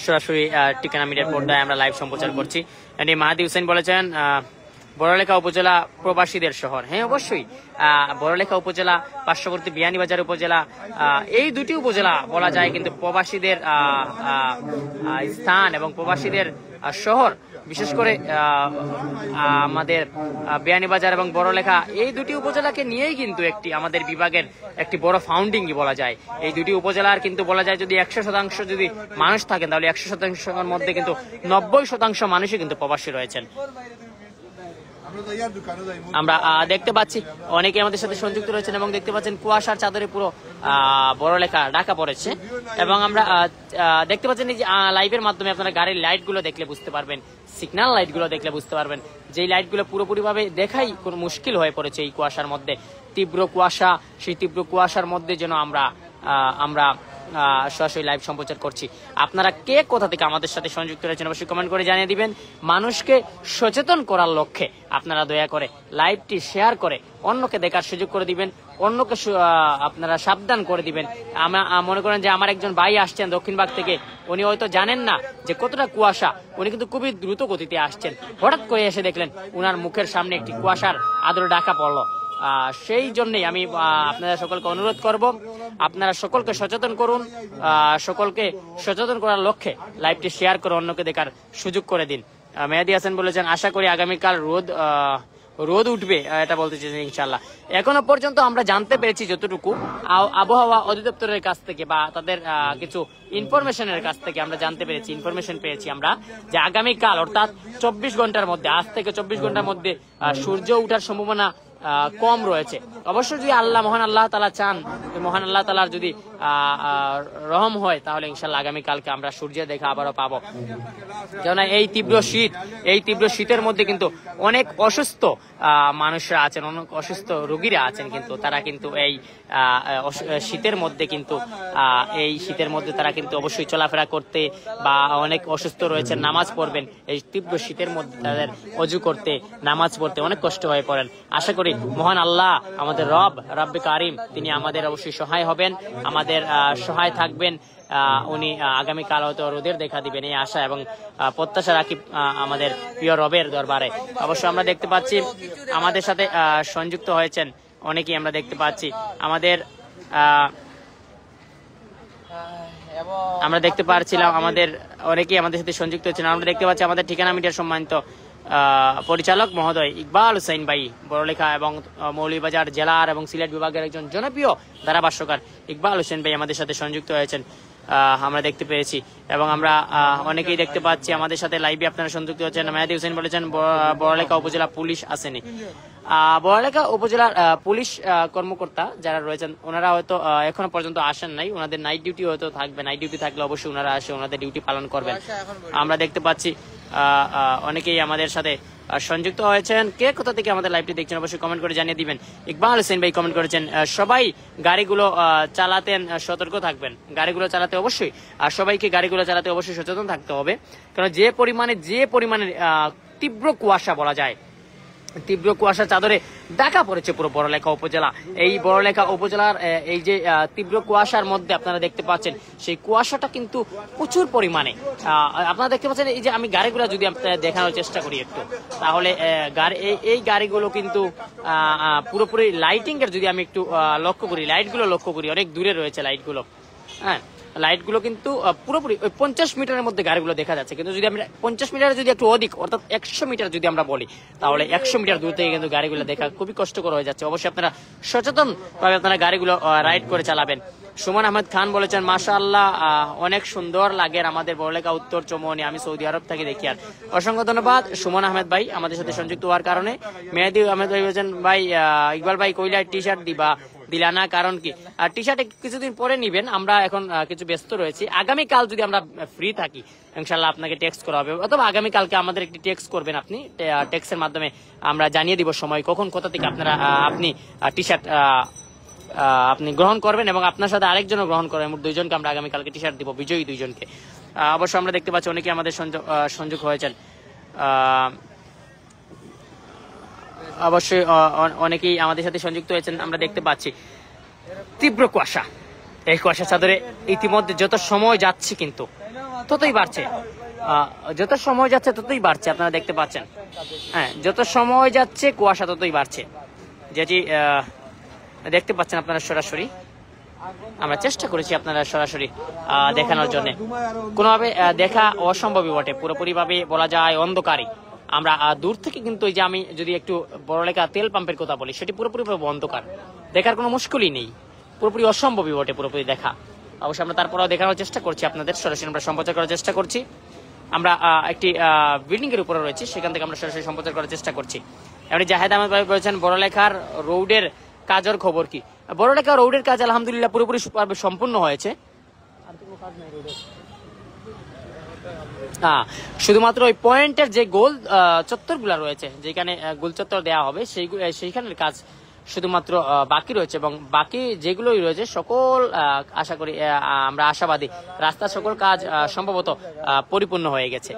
A: সরাসরি ঠিকানা মিডিয়ার পর্দায় আমরা লাইভ সম্প্রচার করছি। মাহাদি হোসেন বলেছেন বড়লেখা উপজেলা প্রবাসীদের শহর। হ্যাঁ, অবশ্যই বড়লেখা উপজেলা, পার্শ্ববর্তী বিয়ানীবাজার উপজেলা, এই দুটি উপজেলা বলা যায় কিন্তু প্রবাসীদের স্থান এবং প্রবাসীদের শহর। বিশেষ করে আমাদের বিয়ানীবাজার এবং বড়লেখা এই দুটি উপজেলাকে নিয়েই কিন্তু আমাদের বিভাগের একটি বড় ফাউন্ডিংই বলা যায়। এই দুটি উপজেলার কিন্তু বলা যায় যদি 100% যদি মানুষ থাকেন, তাহলে 100%-এর মধ্যে কিন্তু 90% মানুষই কিন্তু প্রবাসী রয়েছেন। আমরা দেখতে পাচ্ছি অনেকে আমাদের সাথে সংযুক্ত রয়েছেন এবং দেখতে পাচ্ছেন কুয়াশার চাদরে পুরো বড়লেখা ঢাকা পড়েছে। এবং আমরা দেখতে পাচ্ছেন এই যে লাইভের মাধ্যমে আপনারা গাড়ির লাইটগুলো দেখলে বুঝতে পারবেন, সিগন্যাল লাইটগুলো দেখলে বুঝতে পারবেন যে এই লাইটগুলো পুরোপুরিভাবে দেখাই কোনো মুশকিল হয়ে পড়েছে এই কুয়াশার মধ্যে। তীব্র কুয়াশা, সেই তীব্র কুয়াশার মধ্যে যেন আমরা সরাসরি লাইভ সম্প্রচার করছি। আপনারা কে কোথা থেকে আমাদের সাথে সংযুক্ত রয়েছেন অবশ্যই কমেন্ট করে জানিয়ে দিবেন। মানুষকে সচেতন করার লক্ষ্যে আপনারা দয়া করে লাইভটি শেয়ার করে অন্যকে দেখার সুযোগ করে দিবেন, অন্যকে আপনারা সাবধান করে দিবেন। মনে করেন যে আমার একজন ভাই আসছেন দক্ষিণবাগ থেকে, উনি হয়তো জানেন না যে কতটা কুয়াশা, উনি কিন্তু খুবই দ্রুত গতিতে আসছেন, হঠাৎ করে এসে দেখলেন উনার মুখের সামনে একটি কুয়াশার আদরে ঢাকা পড়লো। সেই জন্যই আমি আপনারা সকলকে অনুরোধ করব, আপনারা সকলকে সচেতন করুন, সকলকে সচেতন করার লক্ষ্যে লাইভটি শেয়ার করে অন্যকে দেখার সুযোগ করে দিন। মেহেদি হাসান বলেছেন আশা করি আগামীকাল রোদ উঠবে, এটা বলতে চাইছেন ইনশাল্লাহ। এখনো পর্যন্ত আমরা জানতে পেরেছি যতটুকু আবহাওয়া অধিদপ্তরের কাছ থেকে বা তাদের কিছু ইনফরমেশনের কাছ থেকে আমরা জানতে পেরেছি, ইনফরমেশন পেয়েছি আমরা যে আগামীকাল অর্থাৎ 24 ঘন্টার মধ্যে, আজ থেকে 24 ঘন্টার মধ্যে সূর্য উঠার সম্ভাবনা কম রয়েছে। অবশ্য যদি মহান আল্লাহ তাআলা চান, মহান আল্লাহ তাআলার যদি রহম হয়, তাহলে ইনশাআল্লাহ আগামীকালকে আমরা সূর্যের দেখা আবারও পাবো। কেননা এই তীব্র শীতের মধ্যে কিন্তু অনেক অসুস্থ মানুষরা আছেন, অনেক অসুস্থ রোগীরা আছেন, কিন্তু তারা কিন্তু এই শীতের মধ্যে তারা কিন্তু অবশ্যই চলাফেরা করতে, বা অনেক অসুস্থ রয়েছেন, নামাজ পড়বেন এই তীব্র শীতের মধ্যে তাদের অজু করতে, নামাজ পড়তে অনেক কষ্ট হয়ে পড়েন। আশা করি মহান আল্লাহ আমাদের রব্বে কারিম তিনি আমাদের অবশ্যই সহায় হবেন, আমাদের সহায় থাকবেন। উনি আগামীকাল হয়তো রোদের দেখা দিবেন এই আশা এবং প্রত্যাশা রাখি আমাদের প্রিয় রবের দরবারে। অবশ্য আমরা দেখতে পাচ্ছি আমাদের সাথে সংযুক্ত হয়েছেন অনেকেই, আমরা দেখতে পাচ্ছি আমরা দেখতে পাচ্ছিলাম আমাদের অনেকেই আমাদের সাথে সংযুক্ত হচ্ছেন। আমরা দেখতে পাচ্ছি আমাদের ঠিকানা মিডিয়ার সম্মানিত পরিচালক মহোদয় ইকবাল হুসাইন ভাই, বড়লেখা এবং মৌলভীবাজার জেলার এবং সিলেট বিভাগের একজন জনপ্রিয় ধারাভাষ্যকার ইকবাল হোসেন ভাই আমাদের সাথে সংযুক্ত হয়েছেন, আমরা দেখতে পেয়েছি। এবং আমরা অনেকেই দেখতে পাচ্ছি আমাদের সাথে লাইভে আপনারা সংযুক্ত হচ্ছেন। মেহেদি হোসেন বলেছেন বড়লেখা উপজেলা পুলিশ আসেনি। বড়লেখা উপজেলার পুলিশ কর্মকর্তা যারা রয়েছেন ওনারা হয়তো এখনো পর্যন্ত আসেন নাই, ওনাদের নাইট ডিউটি হয়তো থাকবে, নাইট ডিউটি থাকলে অবশ্যই ওনারা আসে ওনাদের ডিউটি পালন করবেন। আমরা দেখতে পাচ্ছি অনেকেই আমাদের সাথে সংযুক্ত হয়েছেন। কে কোথা থেকে আমাদের লাইভটি দেখছেন অবশ্যই কমেন্ট করে জানিয়ে দিবেন। ইকবাল হোসেন ভাই কমেন্ট করেছেন সবাই গাড়িগুলো চালাতেন সতর্ক থাকবেন, গাড়িগুলো চালাতে অবশ্যই সবাইকে গাড়িগুলো চালাতে অবশ্যই সচেতন থাকতে হবে। কারণ যে পরিমাণে তীব্র কুয়াশা বলা যায়, তীব্র কুয়াশার চাদরে ঢাকা পড়েছে পুরো বড়লেখা উপজেলা। এই বড়লেখা উপজেলার এই যে তীব্র কুয়াশার মধ্যে আপনারা দেখতে পাচ্ছেন সেই কুয়াশাটা কিন্তু প্রচুর পরিমাণে আপনারা দেখতে পাচ্ছেন। এই যে আমি গাড়িগুলো যদি আপনাদের দেখানোর চেষ্টা করি একটু, তাহলে এই গাড়িগুলো কিন্তু পুরোপুরি লাইটিং এর যদি আমি একটু লক্ষ্য করি অনেক দূরে রয়েছে লাইটগুলো। হ্যাঁ, লাইটগুলো কিন্তু পুরোপুরি ওই 50 মিটারের মধ্যে গাড়িগুলো দেখা যাচ্ছে, কিন্তু যদি আমরা 50 মিটার যদি একটু অধিক অর্থাৎ 100 মিটার যদি আমরা বলি, তাহলে 100 মিটার দূর থেকে কিন্তু গাড়িগুলো দেখা খুবই কষ্টকর হয়ে যাচ্ছে। অবশ্যই আপনারা সচেতন ভাবে আপনারা গাড়িগুলো রাইড করে চালাবেন। সুমন আহমেদ খান বলেছেন মাশাআল্লাহ অনেক সুন্দর লাগে আমাদের বড়লেখা উত্তর চৌমনি, আমি সৌদি আরব থেকে দেখি। আর অসংখ্য ধন্যবাদ সুমন আহমেদ ভাই আমাদের সাথে সংযুক্ত হওয়ার কারণে। মেহেদি আহমেদ ভাই বলেছেন ভাই ইকবাল ভাই কইলা টি শার্ট দিলা না, কারণ কি? আর টি শার্ট কিছুদিন পরে নিবেন, আমরা এখন কিছু ব্যস্ত রয়েছি। আগামীকাল যদি আমরা ফ্রি থাকি ইনশাল্লাহ আপনাকে টেক্সট করা হবে, অথবা আগামীকালকে আমাদের একটি টেক্সট করবেন, আপনি টেক্সটের মাধ্যমে আমরা জানিয়ে দিব সময় কখন কোথা থেকে আপনি টি শার্ট আপনি গ্রহণ করবেন এবং আপনার সাথে আরেকজনও গ্রহণ করবেন। দুইজনকে আমরা আগামীকালকে টি শার্ট দিব, বিজয়ী দুইজনকে। অবশ্য আমরা দেখতে পাচ্ছি অনেকে আমাদের সংযোগ হয়েছেন, অবশ্যই অনেকেই আমাদের সাথে সংযুক্ত হয়েছেন। আমরা দেখতে পাচ্ছি তীব্র কুয়াশা, এই কুয়াশা চাদরে ইতিমধ্যে যত সময় যাচ্ছে কিন্তু ততই বাড়ছে, আপনারা দেখতে পাচ্ছেন। হ্যাঁ, যত সময় যাচ্ছে কুয়াশা ততই বাড়ছে, যেটি দেখতে পাচ্ছেন আপনারা সরাসরি। আমরা চেষ্টা করেছি আপনারা সরাসরি দেখানোর জন্য, কোনোভাবে দেখা অসম্ভবই বটে, পুরোপুরি ভাবে বলা যায় অন্ধকারই। আমরা দূর থেকে কিন্তু এই যে আমি যদি একটু বড়লেখা তেল পাম্পের কথা বলি, সেটি পুরোপুরি অন্ধকার, দেখার কোনো মুশকিলই নেই, পুরোপুরি অসম্ভবই বটে পুরোপুরি দেখা। অবশ্যই আমরা তারপরেও দেখানোর চেষ্টা করছি আপনাদের, সরাসরি আমরা সম্প্রচার করার চেষ্টা করছি। আমরা একটি বিল্ডিং এর উপরে রয়েছি, সেখান থেকে আমরা সরাসরি সম্প্রচার করার চেষ্টা করছি। এমনি জাহেদ আহমেদ ভাই বলেছেন বড়লেখার রোডের কাজের খবর কি? বড়লেখা রোডের কাজ আলহামদুলিল্লাহ পুরোপুরি সম্পূর্ণ হয়েছে। শুধুমাত্র ওই পয়েন্টের যে গোল চত্বর গুলা রয়েছে, যেখানে গোল চত্বর দেওয়া হবে সেইখানের কাজ শুধুমাত্র বাকি রয়েছে, এবং বাকি যেগুলোই রয়েছে সকল আশা করি আমরা আশাবাদী রাস্তার সকল কাজ সম্ভবত পরিপূর্ণ হয়ে গেছে।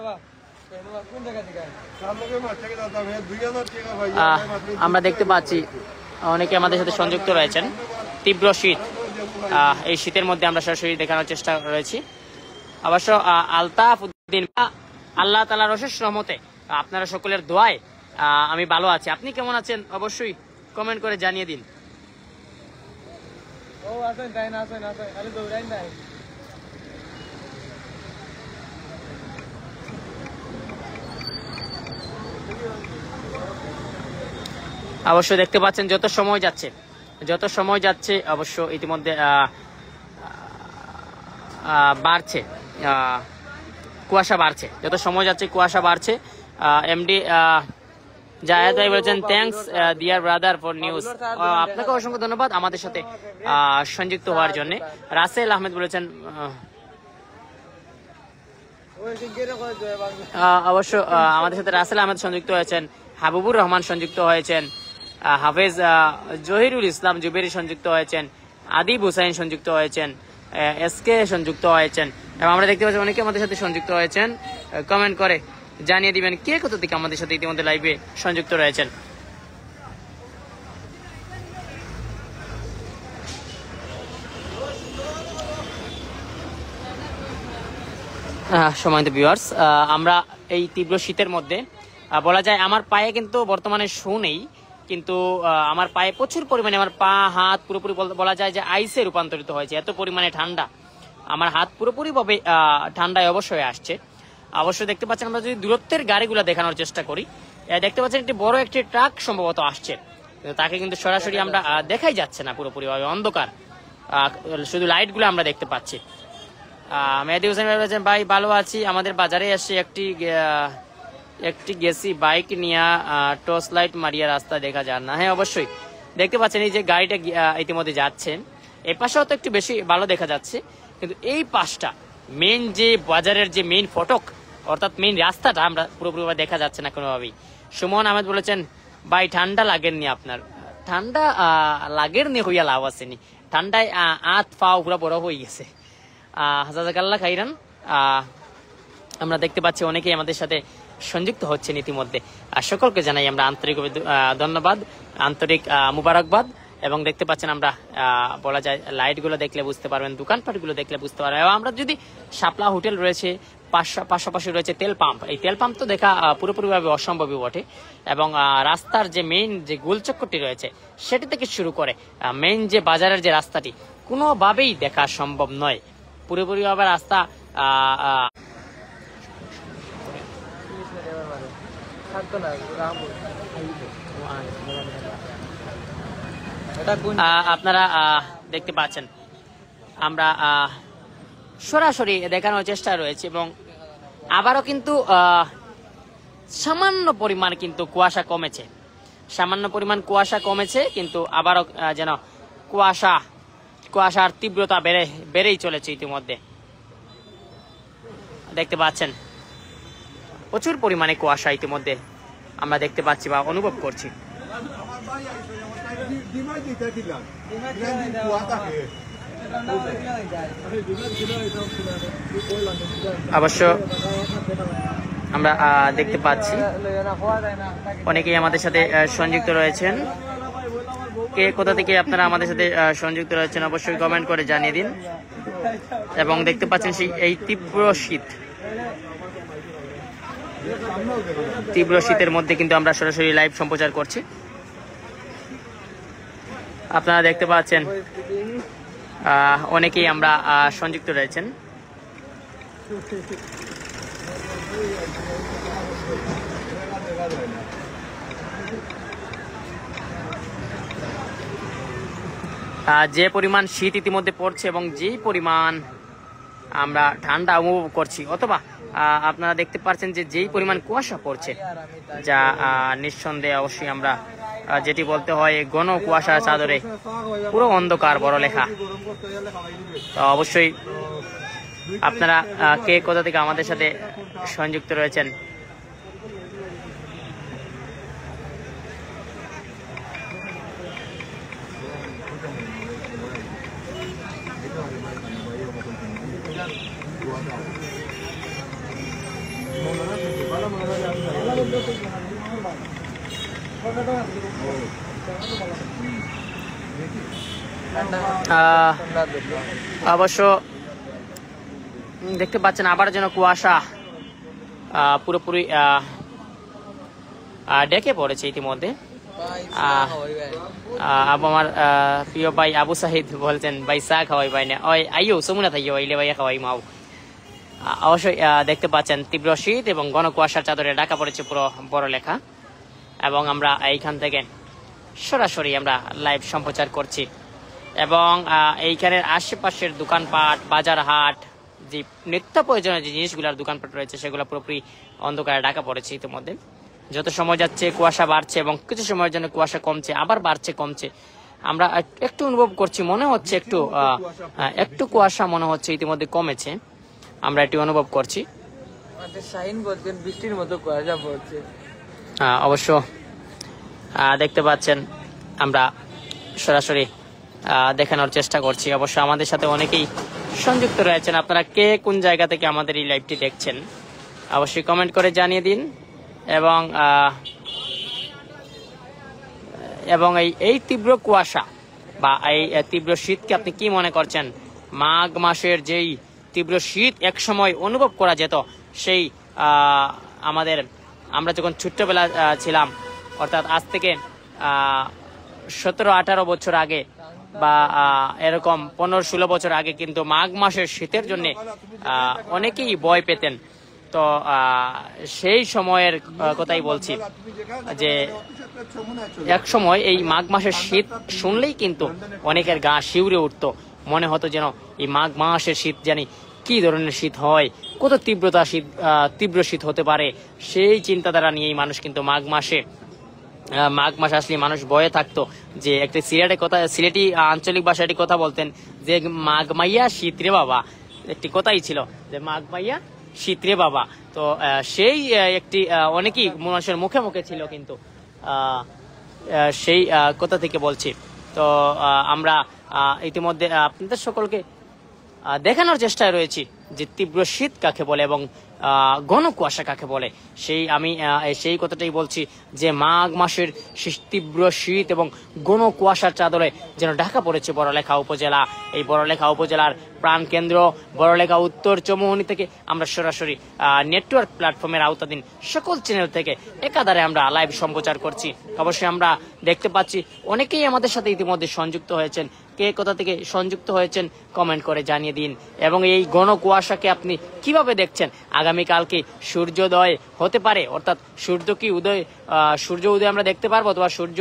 A: আমরা দেখতে পাচ্ছি অনেকে আমাদের সাথে সংযুক্ত রয়েছেন। তীব্র শীত, এই শীতের মধ্যে আমরা সরাসরি দেখানোর চেষ্টা রয়েছি। অবশ্য আলতাফ উদ্দিন, আল্লাহ তাআলার অশেষ রহমতে আপনারা সকলের দোয়ায় আমি ভালো আছি। আপনি কেমন আছেন অবশ্যই কমেন্ট করে জানিয়ে দিন। অবশ্যই দেখতে পাচ্ছেন যত সময় যাচ্ছে অবশ্য ইতিমধ্যে বাড়ছে, কুয়াশা বাড়ছে, যত সময় যাচ্ছে কুয়াশা বাড়ছে। এমডি জায়েদ ভাই বলেছেন thanks dear brother for news. আপনাকে অসংখ্য ধন্যবাদ আমাদের সাথে সংযুক্ত হওয়ার জন্য। রাসেল আহমেদ বলেছেন অবশ্য আমাদের সাথে রাসেল আহমেদ সংযুক্ত হয়েছেন, হাবিবুর রহমান সংযুক্ত হয়েছেন, হাফেজ জহিরুল ইসলাম জুবেরি সংযুক্ত হয়েছেন, আদিব হুসাইন সংযুক্ত হয়েছেন, এসকে সংযুক্ত হয়েছেন এবং আমরা দেখতে পাচ্ছি অনেকে আমাদের সাথে সংযুক্ত হয়েছেন। কমেন্ট করে জানিয়ে দিবেন কে কোথা থেকে আমাদের সাথে ইতিমধ্যে লাইভে সংযুক্ত রয়েছেন। সম্মানিত ভিউয়ার্স, আমরা এই তীব্র শীতের মধ্যে বলা যায় আমার পায়ে কিন্তু বর্তমানে শু নেই, কিন্তু আমার পায়ে প্রচুর পরিমাণে আমার পা হাত পুরোপুরি বলা যায় যে আইসে রূপান্তরিত হয়েছে, এত পরিমাণে ঠান্ডা। আমার হাত পুরোপুরি ভাবে ঠান্ডায় অবশ্যই আসছে। অবশ্যই দেখতে পাচ্ছেন, আমরা যদি দূরত্বের গাড়িগুলো দেখানোর চেষ্টা করি, দেখতে পাচ্ছেন একটি বড় একটি ট্রাক সম্ভবত আসছে, তাকে কিন্তু সরাসরি আমরা দেখাই যাচ্ছে না, পুরোপুরি ভাবে অন্ধকার, শুধু লাইটগুলো আমরা দেখতে পাচ্ছি। মেহেদি হোসেন ভাই বলেছেন ভাই ভালো আছি, আমাদের বাজারে এসে একটি গেছি বাইক নিয়ে টর্চ লাইট মারিয়া রাস্তা দেখা যায় না। হ্যাঁ অবশ্যই দেখতে পাচ্ছেন এই যে গাড়িটা ইতিমধ্যে যাচ্ছে, এই পাশটাও তো একটু বেশি ভালো দেখা যাচ্ছে, কিন্তু এই পাশটা মেইন যে বাজারের যে মেইন ফটক অর্থাৎ মেইন রাস্তাটা আমরা পুরোপুরি দেখা যাচ্ছে না কোনোভাবেই। সুমন আহমেদ বলেছেন ভাই ঠান্ডা লাগেননি আপনার? ঠান্ডা লাগেননি হইয়া লাভ আসেনি, ঠান্ডায় আত পাও পুরো বড় হয়ে গেছে। হাজাজাকাল্লাহ খাইরান। আমরা দেখতে পাচ্ছি অনেকেই আমাদের সাথে সংযুক্ত হচ্ছেন ইতিমধ্যে, সকলকে জানাই আমরা আন্তরিক ধন্যবাদ, আন্তরিক মুবারকবাদ। এবং দেখতে পাচ্ছেন আমরা বলা যায় লাইটগুলো দেখলে বুঝতে পারবেন, দোকানপাটগুলো দেখলে বুঝতে পারবেন। এবং আমরা যদি শাপলা হোটেল রয়েছে, পাশাপাশি রয়েছে তেল পাম্প, এই তেল পাম্প তো দেখা পুরোপুরিভাবে অসম্ভবই বটে। এবং রাস্তার যে মেইন যে গোলচক্করটি রয়েছে সেটি থেকে শুরু করে মেইন যে বাজারের যে রাস্তাটি কোনোভাবেই দেখা সম্ভব নয়, পুরোপুরিভাবে রাস্তা আপনারা দেখতে পাচ্ছেন আমরা সরাসরি দেখানোর চেষ্টা রয়েছে। এবং আবারও কিন্তু সামান্য পরিমাণ কিন্তু কুয়াশা কমেছে, সামান্য পরিমাণ কুয়াশা কমেছে, কিন্তু আবারও যেন কুয়াশার তীব্রতা বেড়েই চলেছে। ইতিমধ্যে দেখতে পাচ্ছেন প্রচুর পরিমাণে কুয়াশা ইতিমধ্যে আমরা দেখতে পাচ্ছি বা অনুভব করছি। অবশ্য আমরা দেখতে পাচ্ছি অনেকেই আমাদের সাথে সংযুক্ত রয়েছেন। কে কোথা থেকে আপনারা আমাদের সাথে সংযুক্ত রয়েছেন অবশ্যই কমেন্ট করে জানিয়ে দিন। এবং দেখতে পাচ্ছেন এই তীব্র শীতের মধ্যে কিন্তু আমরা সরাসরি লাইভ সম্প্রচার করছি। আপনারা দেখতে পাচ্ছেন অনেকেই আমরা সংযুক্ত রয়েছেন। যে পরিমাণ শীত ইতিমধ্যে পড়ছে এবং যেই পরিমাণ আমরা ঠান্ডা অনুভব করছি, অথবা আপনারা দেখতে পাচ্ছেন যে যেই পরিমাণ কুয়াশা পড়ছে, যা নিঃসন্দেহে অবশ্যই আমরা যেটি বলতে হয় ঘন কুয়াশা চাদরে পুরো অন্ধকার বড় লেখা। তো অবশ্যই আপনারা কে কোথা থেকে আমাদের সাথে সংযুক্ত রয়েছেন অবশ্য দেখতে পাচ্ছেন আবার যেন কুয়াশা পুরোপুরি ডেকে পড়েছে ইতিমধ্যে। আমার প্রিয় ভাই আবু সাহিদ বলছেন ভাই চা খাওয়াই ভাই না, ওই আইও সমুনা থাকি ওইলে ভাইয়া খাওয়াই মাও। অবশ্যই দেখতে পাচ্ছেন তীব্র শীত এবং ঘন কুয়াশার চাদরে ঢাকা পড়েছে পুরো বড় লেখা। এবং আমরা এইখান থেকে সরাসরি আমরা লাইভ সম্প্রচার করছি। এবং এইখানের আশেপাশের দোকানপাট, বাজার হাট, যে নিত্য প্রয়োজনীয় যে জিনিসগুলোর দোকানপাট রয়েছে সেগুলো পুরোপুরি অন্ধকারে ঢাকা পড়েছে ইতিমধ্যে। যত সময় যাচ্ছে কুয়াশা বাড়ছে এবং কিছু সময়ের জন্য কুয়াশা কমছে, আবার বাড়ছে কমছে। আমরা একটু অনুভব করছি, মনে হচ্ছে একটু কুয়াশা মনে হচ্ছে ইতিমধ্যে কমেছে, আমরা এটি অনুভব করছি।
B: বৃষ্টির মতো কুয়াশা পড়ছে।
A: অবশ্য দেখতে পাচ্ছেন, আমরা সরাসরি দেখানোর চেষ্টা করছি। অবশ্য আমাদের সাথে অনেকেই সংযুক্ত রয়েছেন। আপনারা কে কোন জায়গা থেকে আমাদের এই লাইভটি দেখছেন অবশ্যই কমেন্ট করে জানিয়ে দিন। এবং এই তীব্র কুয়াশা বা এই তীব্র শীতকে আপনি কি মনে করছেন? মাঘ মাসের যেই তীব্র শীত এক সময় অনুভব করা যেত, সেই আমরা যখন ছোট্টবেলা ছিলাম, অর্থাৎ আজ থেকে 17-18 বছর আগে বা এরকম 15-16 বছর আগে কিন্তু মাঘ মাসের শীতের জন্য অনেকেই ভয় পেতেন। তো সেই সময়ের কথাই বলছি যে এক সময় এই মাঘ মাসের শীত শুনলেই কিন্তু অনেকের গা শিউরে উঠতো, মনে হতো যেন এই মাঘ মাসের শীত জানি কি ধরনের শীত হয়, কত তীব্র শীত হতে পারে। সেই চিন্তাধারা নিয়েই মানুষ কিন্তু মাঘ মাস আসলে মানুষ ভয়ে থাকতো। যে একটা সিলেটি আঞ্চলিক ভাষাটি কথা বলতেন যে মাঘ মাইয়া শীত রে বাবা, একটি কথাই ছিল যে মাঘ মাইয়া শীত রে বাবা। তো সেই একটি অনেকেই মানুষের মুখে মুখে ছিল, কিন্তু সেই কথা থেকে বলছি। তো আমরা ইতিমধ্যে আপনাদের সকলকে দেখানোর চেষ্টায় রয়েছি যে তীব্র শীত কাকে বলে এবং ঘন কুয়াশা কাকে বলে। সেই কথাটাই বলছি যে মাঘ মাসের তীব্র শীত এবং ঘন কুয়াশার চাদরে যেন ঢাকা পড়েছে বড়লেখা উপজেলা। এই বড়লেখা উপজেলার প্রাণকেন্দ্র বড়লেখা উত্তর চৌমুহনী থেকে আমরা সরাসরি নেটওয়ার্ক প্ল্যাটফর্মের আওতাধীন সকল চ্যানেল থেকে একাধারে আমরা লাইভ সম্প্রচার করছি। অবশ্যই আমরা দেখতে পাচ্ছি অনেকেই আমাদের সাথে ইতিমধ্যে সংযুক্ত হয়েছেন। কে কোথা থেকে সংযুক্ত হয়েছেন কমেন্ট করে জানিয়ে দিন। এবং এই ঘন কুয়াশাকে আপনি কিভাবে দেখছেন? আগামীকালকে সূর্যোদয় হতে পারে, অর্থাৎ সূর্য উদয় আমরা দেখতে পারবো, অথবা সূর্য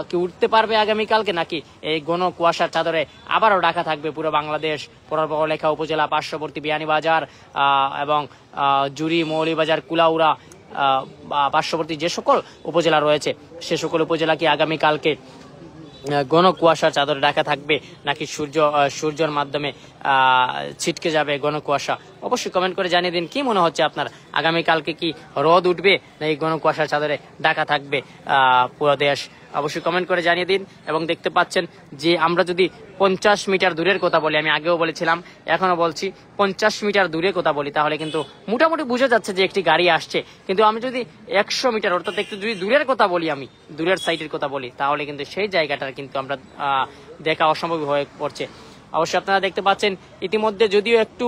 A: কি উঠতে পারবে আগামীকালকে, নাকি এই ঘন কুয়াশার চাদরে আবারও ঢাকা থাকবে পুরো বাংলাদেশ, বড়লেখা উপজেলা, পার্শ্ববর্তী বিয়ানীবাজার এবং জুড়ি, মৌলভীবাজার, কুলাউড়া, পার্শ্ববর্তী যে সকল উপজেলা রয়েছে সে সকল উপজেলা কি আগামীকালকে ঘন কুয়াশার চাদরে ঢাকা থাকবে, নাকি সূর্যের মাধ্যমে ছিটকে যাবে ঘন কুয়াশা? অবশ্যই কমেন্ট করে জানিয়ে দিন। কি মনে হচ্ছে আপনার, আগামীকালকে কি রোদ উঠবে না এই ঘন কুয়াশার চাদরে ঢাকা থাকবে পুরো দেশ? অবশ্যই কমেন্ট করে জানিয়ে দিন। এবং দেখতে পাচ্ছেন যে আমরা যদি 50 মিটার দূরের কথা বলি, আমি আগেও বলেছিলাম এখনো বলছি, 50 মিটার দূরের কথা বলি, তাহলে কিন্তু মোটামুটি বোঝা যাচ্ছে যে একটি গাড়ি আসছে। কিন্তু আমি যদি 100 মিটার অর্থাৎ একটু যদি দূরের কথা বলি, আমি দূরের সাইডের কথা বলি, তাহলে কিন্তু সেই জায়গাটার কিন্তু আমরা দেখা অসম্ভব হয়ে পড়ছে। অবশ্যই আপনারা দেখতে পাচ্ছেন ইতিমধ্যে যদিও একটু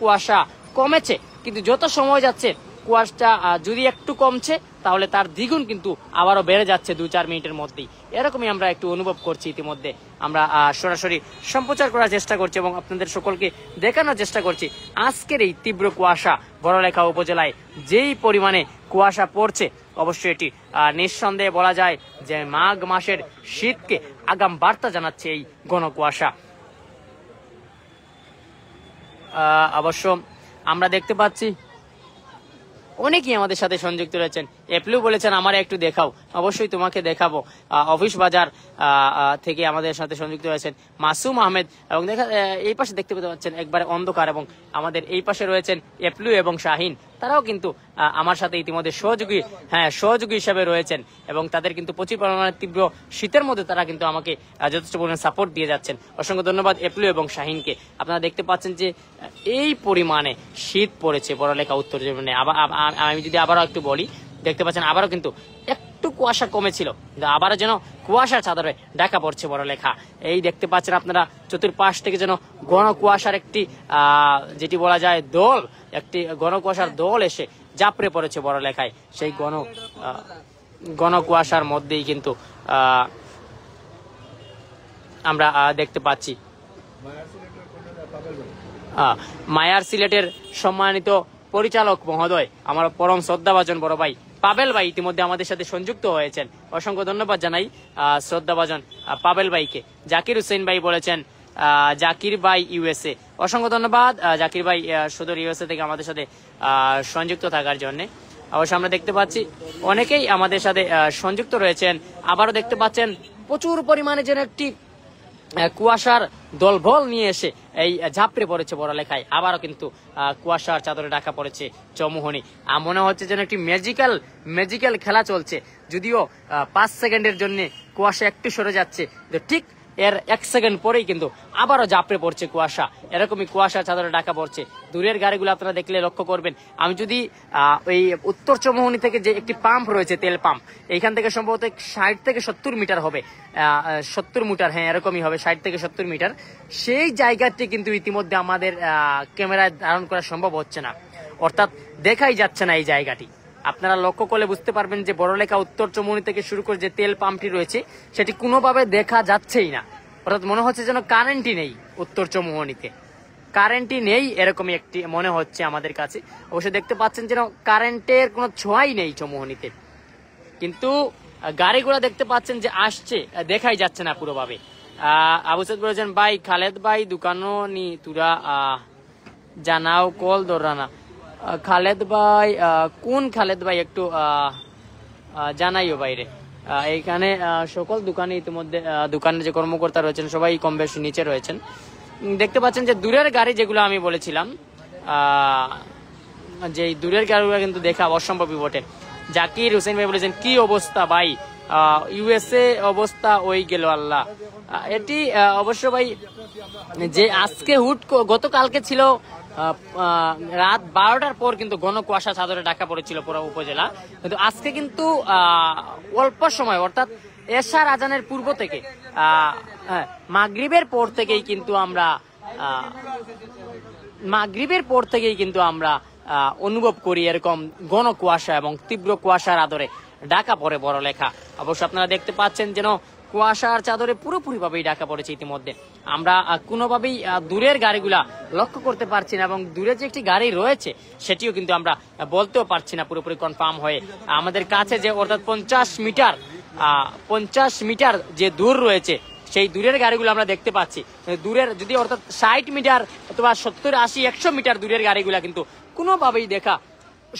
A: কুয়াশা কমেছে, কিন্তু যত সময় যাচ্ছে কুয়াশা যদি একটু কমছে তাহলে তার দ্বিগুণ কিন্তু আবারও বেড়ে যাচ্ছে 2-4 মিনিটের মধ্যেই। এরকমই আমরা একটু অনুভব করছি। ইতিমধ্যে আমরা সরাসরি সম্প্রচার করার চেষ্টা করছি এবং আপনাদের সকলকে দেখানোর চেষ্টা করছি আজকের এই তীব্র কুয়াশা বড়লেখা উপজেলায় যেই পরিমাণে কুয়াশা পড়ছে। অবশ্যই এটি নিঃসন্দেহে বলা যায় যে মাঘ মাসের শীতকে আগাম বার্তা জানাচ্ছে এই ঘন কুয়াশা। অবশ্য আমরা দেখতে পাচ্ছি অনেকেই আমাদের সাথে সংযুক্ত রয়েছেন। এপলু বলেছেন আমার একটু দেখাও, অবশ্যই তোমাকে দেখাবো। অফিস বাজার থেকে আমাদের সাথে সংযুক্ত রয়েছেন মাসুম আহমেদ, এবং এই পাশে দেখতে পেতে পাচ্ছেন একবারে অন্ধকার, এবং আমাদের এই পাশে রয়েছেন এপলু এবং শাহিন, তারাও কিন্তু আমার সাথে ইতিমধ্যে সহযোগী হিসাবে রয়েছেন এবং তাদের কিন্তু প্রচুর পরিমাণে তীব্র শীতের মধ্যে তারা কিন্তু আমাকে যথেষ্ট পরিমাণে সাপোর্ট দিয়ে যাচ্ছেন। অসংখ্য ধন্যবাদ এপলু এবং শাহিনকে। আপনারা দেখতে পাচ্ছেন যে এই পরিমাণে শীত পড়েছে বড়লেখা উত্তর চৌমুহনী। আমি যদি আবারও একটু বলি, দেখতে পাচ্ছেন আবারও কিন্তু একটু কুয়াশা কমেছিল, আবারও যেন কুয়াশার চাদরে ঢাকা পড়ছে বড়লেখা। এই দেখতে পাচ্ছেন আপনারা চতুর্পাশ থেকে যেন ঘন কুয়াশার একটি যেটি বলা যায় একটি ঘন কুয়াশার দল এসে জাপড়ে পড়েছে বড়লেখায়। সেই ঘন কুয়াশার মধ্যেই কিন্তু আমরা দেখতে পাচ্ছি মায়ার সিলেটের সম্মানিত পরিচালক মহোদয়, আমার পরম শ্রদ্ধাভাজন বড় ভাই পাবেল ভাই ইতিমধ্যে আমাদের সাথে সংযুক্ত হয়েছেন। অসংখ্য ধন্যবাদ জানাই শ্রদ্ধাভাজন পাবেল ভাইকে। জাকির হুসেন ভাই বলেছেন জাকির ভাই ইউএসএ, অসংখ্য ধন্যবাদ জাকির ভাই সুদূর ইউএসএ থেকে আমাদের সাথে সংযুক্ত থাকার জন্য। অবশ্য আমরা দেখতে পাচ্ছি অনেকেই আমাদের সাথে সংযুক্ত রয়েছেন। আবারও দেখতে পাচ্ছেন প্রচুর পরিমাণে যেন একটি কুয়াশার দলবল নিয়ে এসে এই ঝাপড়ে পড়েছে বড়লেখায়। আবারও কিন্তু কুয়াশার চাদরে ঢাকা পড়েছে চৌমুহনী। মনে হচ্ছে যেন একটি ম্যাজিক্যাল খেলা চলছে। যদিও 5 সেকেন্ডের জন্য কুয়াশা একটু সরে যাচ্ছে, ঠিক এর 1 সেকেন্ড পরেই কিন্তু আবারও ঝাপড়ে পড়ছে কুয়াশা। এরকমই কুয়াশার চাদরে ঢাকা পড়ছে। দূরের গাড়িগুলো আপনারা দেখলে লক্ষ্য করবেন। আমি যদি ওই উত্তর চৌমুহনী থেকে যে একটি পাম্প রয়েছে, তেল পাম্প, এইখান থেকে সম্ভবত 60 থেকে 70 মিটার হবে, 70 মিটার, হ্যাঁ এরকমই হবে, 60 থেকে 70 মিটার। সেই জায়গাটি কিন্তু ইতিমধ্যে আমাদের ক্যামেরায় ধারণ করা সম্ভব হচ্ছে না, অর্থাৎ দেখাই যাচ্ছে না এই জায়গাটি। আপনারা লক্ষ্য করলে বুঝতে পারবেন যে বড়লেখা উত্তর চৌমুহনী থেকে শুরু করে যে তেল পাম্পটি রয়েছে সেটি কোনোভাবে দেখা যাচ্ছেই না। অর্থাৎ মনে হচ্ছে যেন কারেন্টই নেই উত্তর চৌমুহনীতে, কারেন্টই নেই এরকমই একটি মনে হচ্ছে আমাদের কাছে। অবশ্যই দেখতে পাচ্ছেন যেন কারেন্টের কোনো ছোঁয়াই নেই চৌমুহনীতে, কিন্তু গাড়িগুলো দেখতে পাচ্ছেন যে আসছে, দেখাই যাচ্ছে না পুরোভাবে। আবু সাইদ বলেছেন ভাই খালেদ ভাই দোকানও নি তুরা জানাও কল দৌড়ানা। খালেদ ভাই কোন খালেদ ভাই একটু জানাইও বাইরে। এইখানে সকল দোকানে ইতিমধ্যে দোকানের যে কর্মকর্তা রয়েছেন সবাই কম বেশি নিচে রয়েছেন। দেখতে পাচ্ছেন যে দূরের গাড়ি যেগুলো আমি বলেছিলাম, যে দূরের গাড়িগুলো কিন্তু দেখা অসম্ভবই বটে। জাকির হোসেন ভাই বলেছেন কি অবস্থা ভাই, ইউএসএ অবস্থা ওই গেল আল্লাহ। এটি অবশ্য ভাই যে আজকে গতকালকে ছিল রাত 12টার পর কিন্তু ঘন কুয়াশা চাদরে ঢাকা পড়েছিল পুরো উপজেলা, কিন্তু আজকে কিন্তু অল্প সময় অর্থাৎ এশার আজানের পূর্ব থেকে মাগরিবের পর থেকেই কিন্তু আমরা অনুভব করি এরকম ঘন কুয়াশা এবং তীব্র কুয়াশার আদরে ঢাকা পড়ে বড়লেখা। অবশ্য আপনারা দেখতে পাচ্ছেন যেন কুয়াশার চাদরে পুরোপুরিভাবেই ঢাকা পড়েছে ইতিমধ্যে। আমরা কোনোভাবেই দূরের গাড়িগুলা লক্ষ্য করতে পারছি না, এবং দূরে যে একটি গাড়ি রয়েছে সেটিও কিন্তু আমরা বলতেও পারছি না পুরোপুরি কনফার্ম হয়ে। আমাদের কাছে যে অর্থাৎ 50 মিটার যে দূর রয়েছে সেই দূরের গাড়িগুলো আমরা দেখতে পাচ্ছি। দূরের যদি অর্থাৎ 60 মিটার অথবা 70, 80, 100 মিটার দূরের গাড়িগুলা কিন্তু কোনোভাবেই দেখা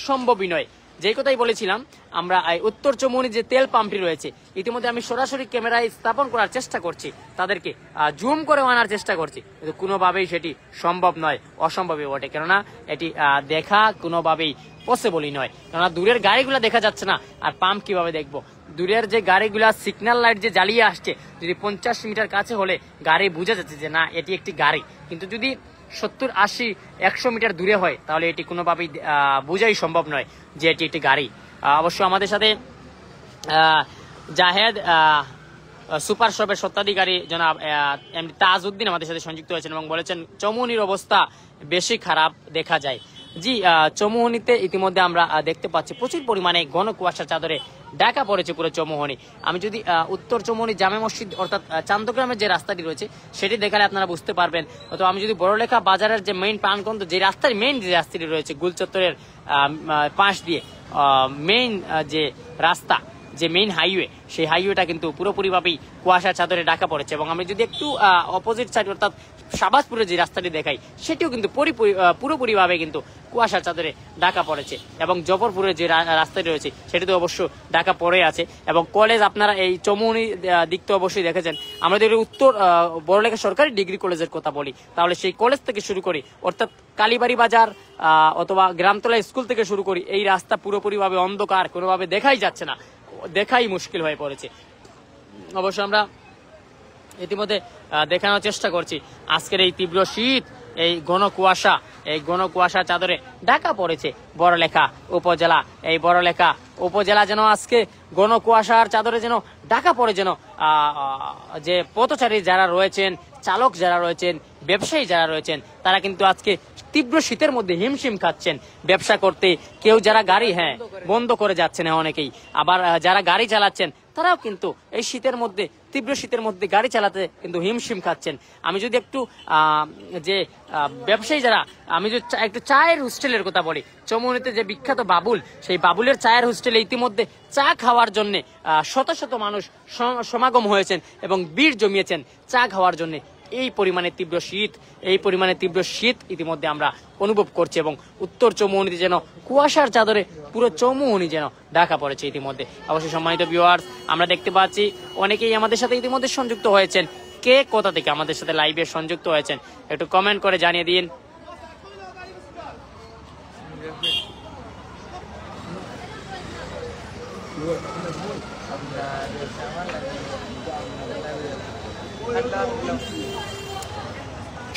A: সম্ভবই নয়। যে কথাই বলেছিলাম, আমরা উত্তর চৌমুহনী যে তেল পাম্পটি রয়েছে ইতিমধ্যে আমি সরাসরি ক্যামেরায় স্থাপন করার চেষ্টা করছি, তাদেরকে জুম করে আনার চেষ্টা করছি, কিন্তু কোনোভাবেই সেটি সম্ভব নয়, অসম্ভবই বটে। কেননা এটি দেখা কোনোভাবেই পসিবলই নয়, কেননা দূরের গাড়িগুলো দেখা যাচ্ছে না, আর পাম্প কিভাবে দেখবো? দূরের যে গাড়িগুলা সিগন্যাল লাইট যে জ্বালিয়ে আসছে, যদি 50 মিটার কাছে হলে গাড়ি বোঝা যাচ্ছে যে না এটি একটি গাড়ি, কিন্তু যদি 70, 80, 100 মিটার দূরে হয় তাহলে এটি কোনোভাবেই বোঝাই সম্ভব নয় যে এটি একটি গাড়ি। অবশ্য আমাদের সাথে জাহেদ সুপার শপের স্বত্বাধিকারী জনাব তাজউদ্দিন আমাদের সাথে সংযুক্ত হয়েছেন এবং বলেছেন চৌমুহনীর অবস্থা বেশি খারাপ দেখা যায়। জি, চৌমুহনীতে ইতিমধ্যে আমরা দেখতে পাচ্ছি প্রচুর পরিমাণে ঘন কুয়াশার চাদরে ঢাকা পড়েছে পুরো চৌমুহনী। আমি যদি উত্তর চৌমুহনী জামে মসজিদ অর্থাৎ চান্দগ্রামের যে রাস্তাটি রয়েছে সেটি দেখালে আপনারা বুঝতে পারবেন। অথবা আমি যদি বড়লেখা বাজারের যে মেইন প্রাণকেন্দ্র যে রাস্তাটি রয়েছে গুলচত্বরের পাশ দিয়ে মেইন যে রাস্তা, যে মেইন হাইওয়ে, সেই হাইওয়েটা কিন্তু পুরোপুরিভাবেই কুয়াশার চাদরে ঢাকা পড়েছে। এবং আমি যদি একটু অপোজিট সাইড অর্থাৎ শাহবাজপুরের যে রাস্তাটি দেখাই সেটিও কিন্তু পুরোপুরিভাবে কিন্তু কুয়াশার চাদরে ঢাকা পড়েছে। এবং জফরপুরের যে রাস্তাটি রয়েছে সেটি তো অবশ্য ঢাকা পড়ে আছে। এবং কলেজ আপনারা এই চৌমুহনী দিক তো অবশ্যই দেখেছেন। আমরা যদি উত্তর বড়লেখা সরকারি ডিগ্রি কলেজের কথা বলি তাহলে সেই কলেজ থেকে শুরু করি অর্থাৎ কালীবাড়ি বাজার অথবা গ্রামতলা স্কুল থেকে শুরু করি, এই রাস্তা পুরোপুরিভাবে অন্ধকার, কোনোভাবে দেখাই যাচ্ছে না, দেখাই মুশকিল হয়ে পড়েছে। অবশ্য আমরা ইতিমধ্যে দেখানোর চেষ্টা করছি আজকের এই তীব্র শীত, এই ঘন কুয়াশা চাদরে ঢাকা পড়েছে বড়লেখা উপজেলা। এই বড়লেখা উপজেলা যেন আজকে ঘন কুয়াশার চাদরে যেন ঢাকা পড়ে, যেন যে পথচারী যারা রয়েছেন, চালক যারা রয়েছেন, ব্যবসায়ী যারা রয়েছেন, তারা কিন্তু আজকে তীব্র শীতের মধ্যে হিমশিম খাচ্ছেন ব্যবসা করতে। কেউ যারা গাড়ি বন্ধ করে যাচ্ছেন অনেকেই, আবার যারা গাড়ি চালাচ্ছেন তারাও কিন্তু এই শীতের মধ্যে, তীব্র শীতের মধ্যে গাড়ি চালাতে কিন্তু হিমশিম খাচ্ছেন। আমি যদি একটু যে ব্যবসায়ী যারা, আমি যদি একটু চায়ের হোস্টেলের কথা বলি, চৌমুহনীতে যে বিখ্যাত বাবুল, সেই বাবুলের চায়ের হোস্টেলে ইতিমধ্যে চা খাওয়ার জন্য শত শত মানুষ সমাগম হয়েছেন এবং ভিড় জমিয়েছেন চা খাওয়ার জন্য। এই পরিমাণে তীব্র শীত ইতিমধ্যে আমরা অনুভব করছি এবং উত্তর চৌমুহনীতে যেন কুয়াশার চাদরে পুরো চৌমুহনী যেন ঢাকা পড়েছে ইতিমধ্যে। অবশ্যই সম্মানিত ভিউয়ার্স, আমরা দেখতে পাচ্ছি অনেকেই আমাদের সাথে ইতিমধ্যে সংযুক্ত হয়েছেন। কে কোথা থেকে আমাদের সাথে লাইভে সংযুক্ত হয়েছেন একটু কমেন্ট করে জানিয়ে দিন।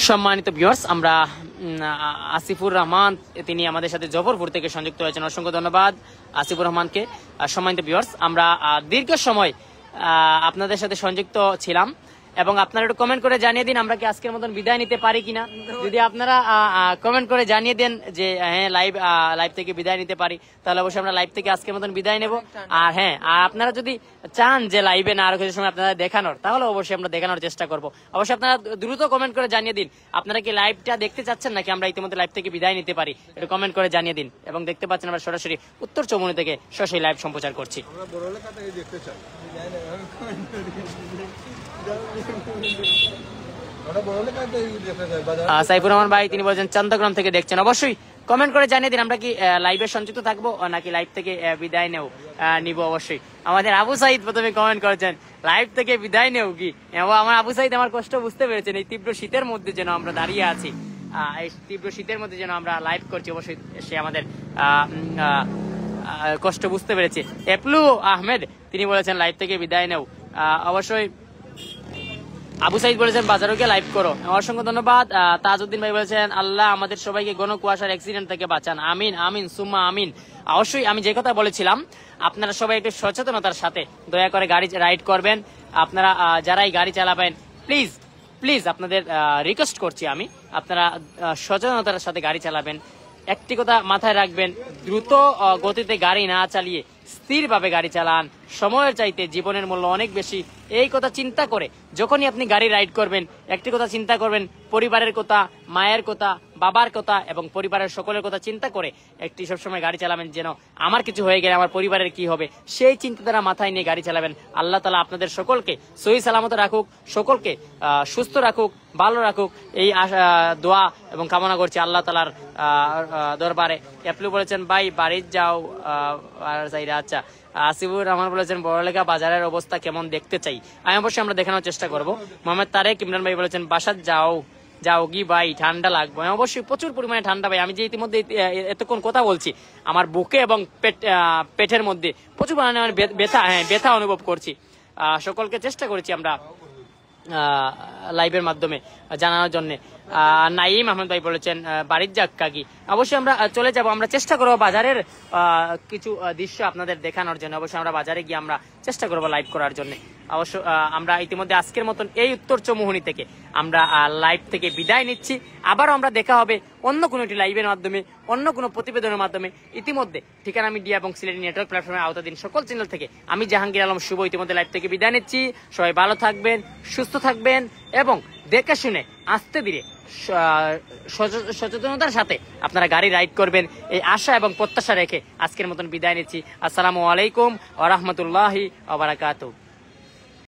A: সম্মানিত ভিউয়ার্স, আমরা আসিফুর রহমান, তিনি আমাদের সাথে জফরপুর থেকে সংযুক্ত হয়েছেন, অসংখ্য ধন্যবাদ আসিফুর রহমানকে। সম্মানিত ভিউয়ার্স, আমরা দীর্ঘ সময় আপনাদের সাথে সংযুক্ত ছিলাম এবং আপনারা একটু কমেন্ট করে জানিয়ে দিন আমরা কি আজকের মতন বিদায় নিতে পারি কিনা। যদি আপনারা কমেন্ট করে জানিয়ে দেন যে হ্যাঁ লাইভ থেকে বিদায় নিতে পারি, তাহলে অবশ্যই আমরা লাইভ থেকে আজকের মতন বিদায় নেব। আর হ্যাঁ, আর আপনারা যদি চান যে লাইভে না আরো কিছু সময় আপনারা দেখানোর, তাহলে অবশ্যই আমরা দেখানোর চেষ্টা করব। অবশ্যই আপনারা দ্রুত কমেন্ট করে জানিয়ে দিন আপনারা কি লাইভটা দেখতে চাচ্ছেন নাকি আমরা ইতিমধ্যে লাইভ থেকে বিদায় নিতে পারি, একটু কমেন্ট করে জানিয়ে দিন। এবং দেখতে পাচ্ছেন আমরা সরাসরি উত্তর চৌমুহনী থেকে সরাসরি লাইভ সম্প্রচার করছি। সাইফুর রহমান ভাই তিনি বলছেন চন্দ্রগ্রাম থেকে দেখছেন। অবশ্যই কমেন্ট করে জানিয়ে দিন আমরা কি লাইভে সংযুক্ত থাকবো নাকি লাইভ থেকে বিদায় নিব। অবশ্যই আমাদের আবু সাইদ প্রথমে কমেন্ট করেছেন লাইভ থেকে বিদায় নেও কি। আমার আবু সাইদ আমার কষ্ট বুঝতে পেরেছেন, এই তীব্র শীতের মধ্যে যেন আমরা দাঁড়িয়ে আছি, এই তীব্র শীতের মধ্যে যেন আমরা লাইভ করছি। অবশ্যই সে আমাদের কষ্ট বুঝতে পেরেছে। এপলু আহমেদ তিনি বলেছেন লাইভ থেকে বিদায় নেও। অবশ্যই আবু সাইদ বলেছেন বাজারও গিয়ে লাইভ করো, অসংখ্য ধন্যবাদ। তাজউদ্দিন ভাই বলেছেন আল্লাহ আমাদের সবাইকে ঘন কুয়াশার অ্যাক্সিডেন্ট থেকে বাঁচান, আমিন আমিন সুম্মা আমিন। অবশ্যই আমি যে কথা বলেছিলাম আপনারা সবাই একটু সচেতনতার সাথে দয়া করে গাড়ি রাইড করবেন। আপনারা যারাই গাড়ি চালাবেন প্লিজ প্লিজ আপনাদের রিকোয়েস্ট করছি আমি, আপনারা সচেতনতার সাথে গাড়ি চালাবেন। একটি কথা মাথায় রাখবেন, দ্রুত গতিতে গাড়ি না চালিয়ে স্থিরভাবে গাড়ি চালান। সময়ের চাইতে জীবনের মূল্য অনেক বেশি, এই কথা চিন্তা করে যখনই আপনি গাড়ি রাইড করবেন একটি কথা চিন্তা করবেন, পরিবারের কথা, মায়ের কথা, বাবার কথা এবং পরিবারের সকলের কথা চিন্তা করে একটি সবসময় গাড়ি চালাবেন। যেন আমার কিছু হয়ে গেলে আমার পরিবারের কি হবে সেই চিন্তাধারা মাথায় নিয়ে গাড়ি চালাবেন। আল্লাহ তাআলা আপনাদের সকলকে সহি সালামত রাখুক, সকলকে সুস্থ রাখুক, ভালো রাখুক, এই দোয়া এবং কামনা করছি আল্লাহ তাআলার দরবারে। আপনি বলেছেন ভাই বাড়ি যাও আচ্ছা। আসিফুর রহমান বলেছেন বড়লেখা বাজারের অবস্থা কেমন দেখতে চাই, আমি অবশ্যই আমরা দেখানোর চেষ্টা করব। মোহাম্মদ তারেক ইমরান ভাই বলেছেন বাসাত যাও কি ভাই ঠান্ডা লাগবে, অবশ্যই প্রচুর পরিমাণে ঠান্ডা ভাই। আমি যে ইতিমধ্যে এতক্ষণ কথা বলছি আমার বুকে এবং পেটের মধ্যে প্রচুর পরিমাণে ব্যথা অনুভব করছি। সকলকে চেষ্টা করেছি আমরা লাইভের মাধ্যমে জানানোর জন্য। নাইম আহমেদ ভাই বলেছেন বাড়ির যাক কাকি, অবশ্যই আমরা চলে যাব, আমরা চেষ্টা করবো বাজারের কিছু দৃশ্য আপনাদের দেখানোর জন্য। অবশ্যই আমরা বাজারে গিয়ে আমরা চেষ্টা করবো লাইভ করার জন্য। অবশ্য আমরা ইতিমধ্যে আজকের মতন এই উত্তর চৌমুহনী থেকে আমরা লাইভ থেকে বিদায় নিচ্ছি। আবারও আমরা দেখা হবে অন্য কোনো একটি লাইভের মাধ্যমে, অন্য কোনো প্রতিবেদনের মাধ্যমে। ইতিমধ্যে ঠিকানা মিডিয়া এবং সিলেটি নেটওয়ার্ক প্ল্যাটফর্মের আওতাধীন সকল চ্যানেল থেকে আমি জাহাঙ্গীর আলম শুভ ইতিমধ্যে লাইভ থেকে বিদায় নিচ্ছি। সবাই ভালো থাকবেন, সুস্থ থাকবেন এবং দেখে শুনে আস্তে ধীরে সচেতনতার সাথে আপনারা গাড়ি রাইড করবেন, এই আশা এবং প্রত্যাশা রেখে আজকের মতন বিদায় নিচ্ছি। আসসালামু আলাইকুম ওয়া রাহমাতুল্লাহি ওয়া বারাকাতুহু।